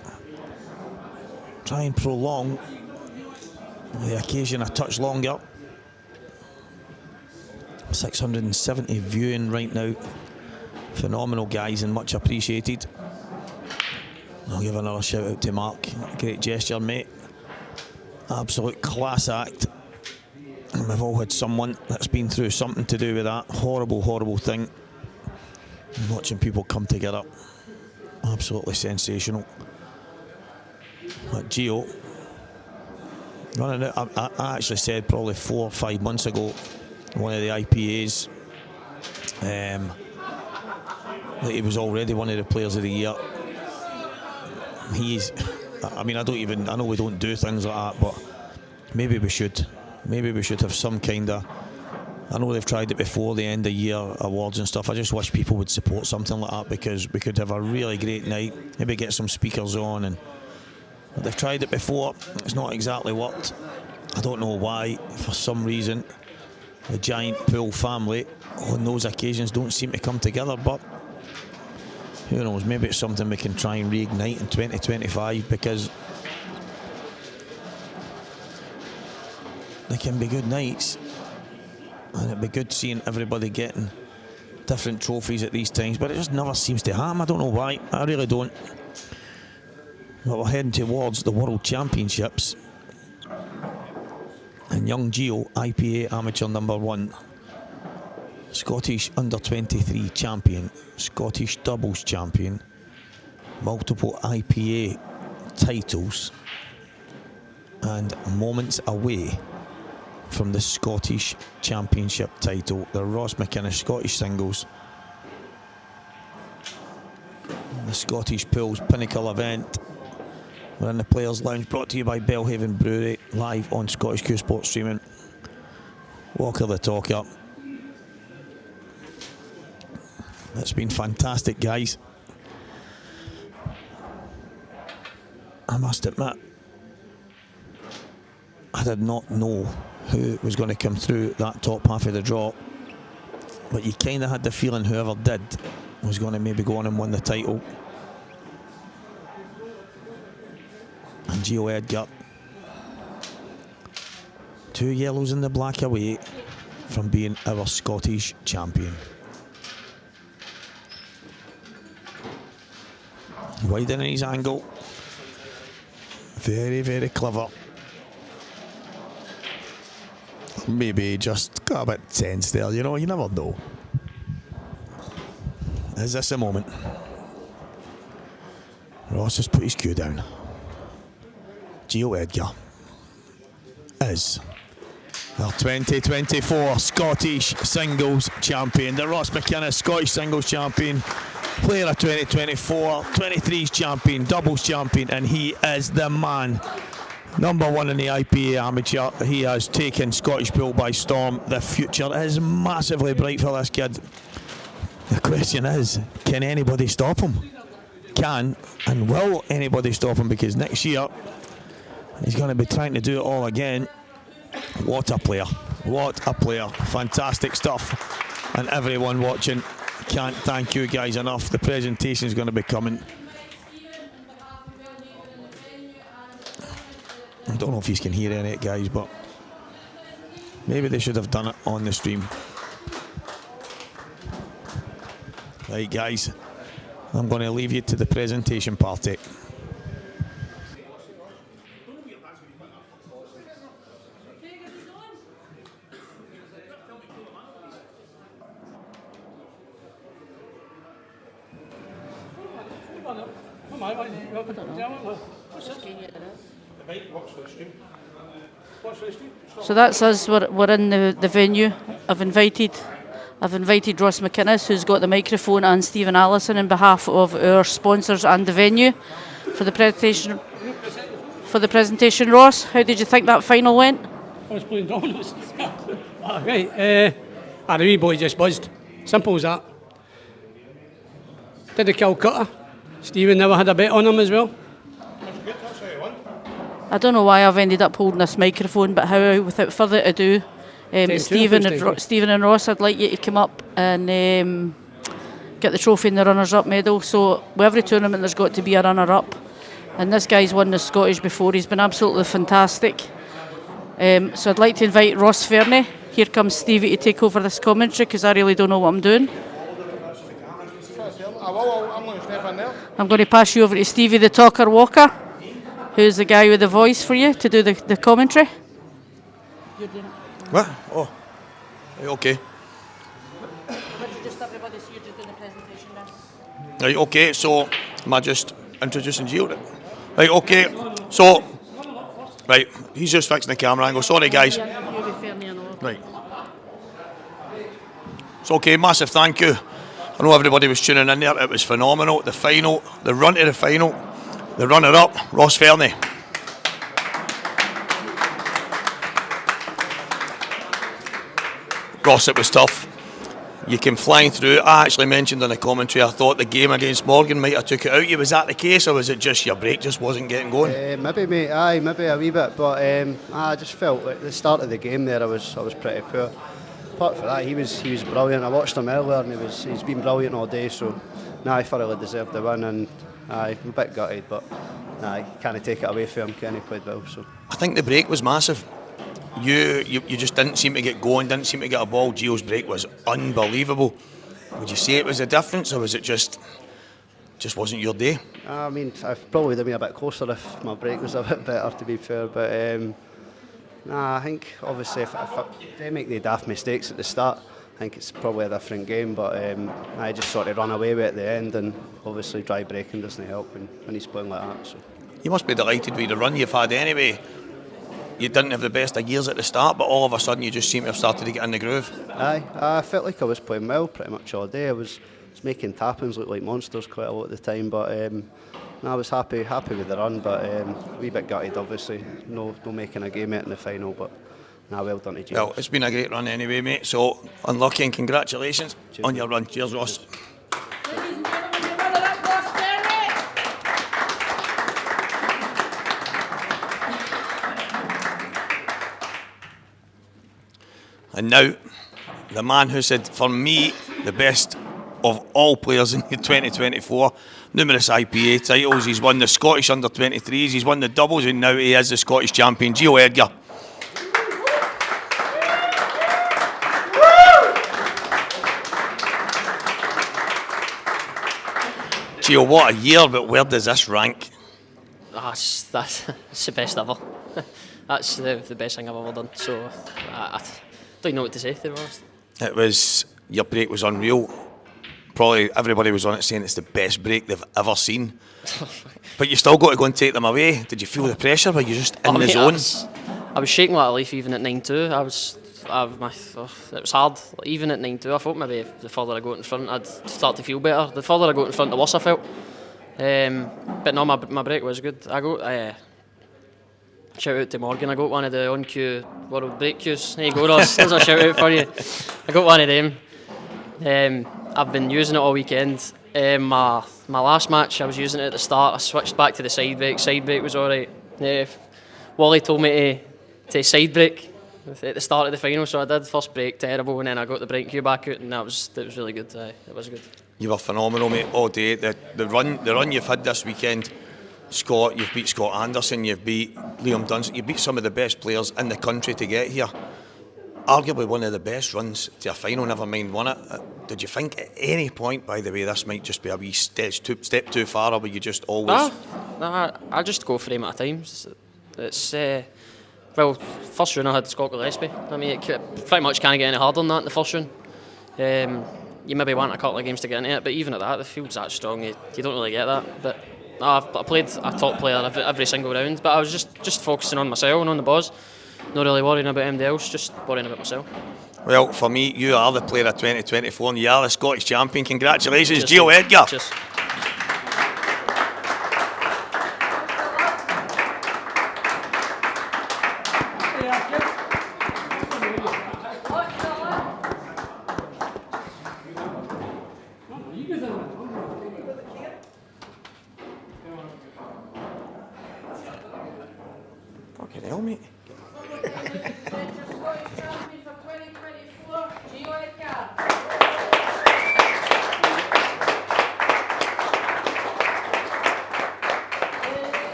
try and prolong the occasion a touch longer? 670 viewing right now. Phenomenal, guys, and much appreciated. I'll give another shout out to Mark. Great gesture, mate. Absolute class act. And we've all had someone that's been through something to do with that horrible, horrible thing. And watching people come together, absolutely sensational. But Geo running it. I actually said probably 4 or 5 months ago, one of the IPAs, that he was already one of the players of the year. I mean, I know we don't do things like that, but maybe we should have some kind of, I know they've tried it before, the end of year awards and stuff. I just wish people would support something like that, because we could have a really great night, maybe get some speakers on, and they've tried it before, it's not exactly worked. I don't know why. For some reason the giant pool family on those occasions don't seem to come together, but who knows, maybe it's something we can try and reignite in 2025, because they can be good nights, and it'd be good seeing everybody getting different trophies at these times, but it just never seems to happen. I don't know why. I really don't. Well, we're heading towards the World Championships. And young Geo, IPA amateur number 1, Scottish under-23 champion, Scottish doubles champion, multiple IPA titles, and moments away from the Scottish Championship title, the Ross McInnes Scottish Singles, the Scottish Pools Pinnacle event. We're in the Players' Lounge, brought to you by Belhaven Brewery, live on Scottish Q Sports streaming. Walker the Talker. It's been fantastic, guys. I must admit, I did not know who was going to come through that top half of the draw, but you kind of had the feeling whoever did was going to maybe go on and win the title. And Geo Edgar, 2 yellows and the black away from being our Scottish champion. Widening his angle, very, very clever. Maybe just got a bit tense there, you know, you never know. Is this a moment? Ross has put his cue down. Geo Edgar is the 2024 Scottish Singles Champion, the Ross McInnes Scottish Singles Champion, Player of 2024, 23s Champion, Doubles Champion, and he is the man. Number 1 in the IPA amateur. He has taken Scottish Pool by storm. The future is massively bright for this kid. The question is, can anybody stop him? Can and will anybody stop him? Because next year he's going to be trying to do it all again. What a player. What a player. Fantastic stuff. And everyone watching, can't thank you guys enough. The presentation is going to be coming. I don't know if you can hear any of it, guys, but maybe they should have done it on the stream. Right, guys, I'm going to leave you to the presentation party. So that's us. We're in the venue. I've invited Ross McInnes, who's got the microphone, and Stephen Allison on behalf of our sponsors and the venue for the presentation. Ross, how did you think that final went? I was playing dominoes. Right, the wee boy just buzzed. Simple as that. Did the Calcutta. Stephen never had a bet on him as well. I don't know why I've ended up holding this microphone, but without further ado, Stephen and Ross, I'd like you to come up and get the trophy and the runners-up medal. So with every tournament there's got to be a runner-up, and this guy's won the Scottish before. He's been absolutely fantastic. So I'd like to invite Ross Fernie. Here comes Stevie to take over this commentary, because I really don't know what I'm doing. I'm going to pass you over to Stevie the Talker Walker, who's the guy with the voice for you to do the commentary. What? Oh, okay. Just everybody, so you're just doing the presentation now. Right, okay, so am I just introducing Geo? Right, okay, so, right, he's just fixing the camera angle. Sorry, guys. Right. So, okay, massive thank you. I know everybody was tuning in there. It was phenomenal. The final, the run to the final, the runner-up, Ross Fernie. Ross, it was tough. You came flying through. I actually mentioned in the commentary, I thought the game against Morgan might have took it out. Was that the case, or was it just your break just wasn't getting going? Maybe, mate. Maybe a wee bit, but I just felt like the start of the game there, I was pretty poor. Apart from that, he was brilliant. I watched him earlier, and he's been brilliant all day. So, I thoroughly deserved the win, and I'm a bit gutted, but can't take it away from him. Kenny played well. So I think the break was massive. You just didn't seem to get going, didn't seem to get a ball. Geo's break was unbelievable. Would you say it was a difference, or was it just just wasn't your day? I mean, I probably would have been a bit closer if my break was a bit better, to be fair. But I think obviously if I did make the daft mistakes at the start, I think it's probably a different game. But I just sort of run away with it at the end, and obviously dry breaking doesn't help when he's playing like that. So You must be delighted with the run you've had anyway. You didn't have the best of years at the start, but all of a sudden you just seem to have started to get in the groove. Aye, I felt like I was playing well pretty much all day. I was making tap-ins look like monsters quite a lot of the time, but I was happy with the run, but a wee bit gutted obviously, no making a game out in the final, but well done to James. Well, it's been a great run anyway, mate, so unlucky and congratulations on your run. Cheers, Ross. And now, the man who said, for me, the best of all players in 2024, numerous IPA titles, he's won the Scottish under-23s, he's won the doubles, and now he is the Scottish champion, Geo Edgar. Geo, what a year, but where does this rank? That's the best ever. That's the best thing I've ever done. So I don't know what to say, to be honest. Your break was unreal. Probably everybody was on it saying it's the best break they've ever seen. But you still got to go and take them away. Did you feel the pressure? Were you just in the zone? I was shaking like a leaf even at 9-2. It was hard. Even at 9-2, I thought maybe the further I got in front, I'd start to feel better. The further I got in front, the worse I felt. But no, my break was good. Shout out to Morgan. I got one of the on-cue world break cues. There you go, Ross. There's a shout out for you. I got one of them. I've been using it all weekend. My last match, I was using it at the start. I switched back to the side break. Side break was alright. Wally told me to side break at the start of the final, so I did. First break, terrible, and then I got the break cue back out, and it was really good. It was good. You were phenomenal, mate, all day. The run you've had this weekend, Scott, you've beat Scott Anderson, you've beat Liam Dunstan, you've beat some of the best players in the country to get here. Arguably one of the best runs to a final, never mind won it. Did you think at any point, by the way, this might just be a wee step too far, or were you just always... I just go for him at a time. It's first run I had Scott Gillespie. I mean, it pretty much can't get any harder than that in the first run. You maybe want a couple of games to get into it, but even at that, the field's that strong, you don't really get that. But I played a top player every single round, but I was just focusing on myself and on the balls, not really worrying about anybody else, just worrying about myself. Well, for me, you are the player of 2024 and you are the Scottish champion. Congratulations, Geo Edgar. Cheers. Fucking hell, mate. Geo Edgar.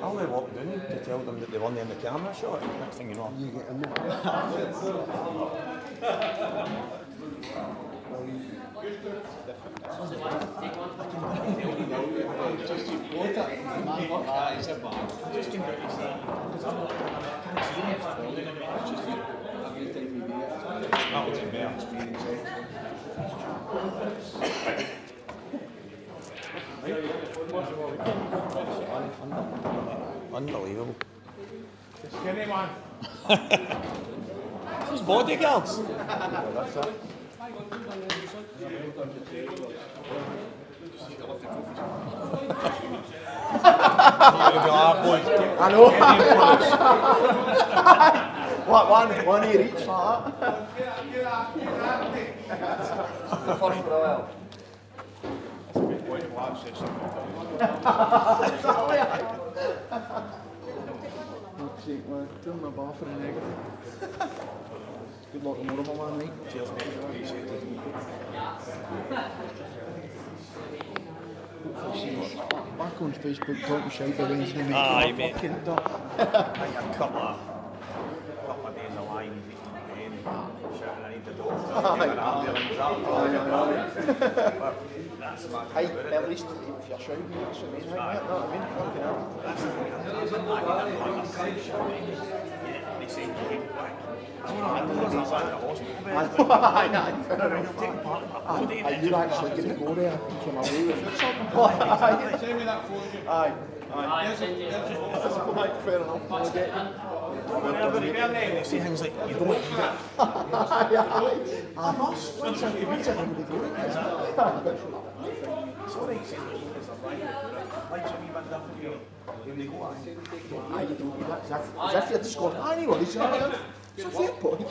I only walked in to tell them that they won in the camera shot. Next thing you know, you get in Unbelievable. Skinny man. These bodyguards. I know. What, one here each like that? The first row. That's a good point to watch this. Doing my bar for the negative. Good luck tomorrow, man, mate. Cheers, mate. Appreciate it. Back on Facebook talking shite by Wednesday, mate. Aye, mate. Fucking done. A couple of days of lying, shouting I need the dog. Hey, at least if you're shouting, that's what I mean, right? You know what I mean? Fucking hell. You're actually going to go there and come away with it. Send me that phone. Aye. That's fair enough. I'll get you. They say things like, you don't need it. I must. What's everybody doing? Sorry, life's a wee bit different when they go at Aye, you don't do that. As if you're just going, anyways, it's a fair point.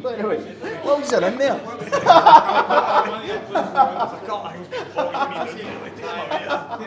But anyway, well, he's in there. There's a couple of things before we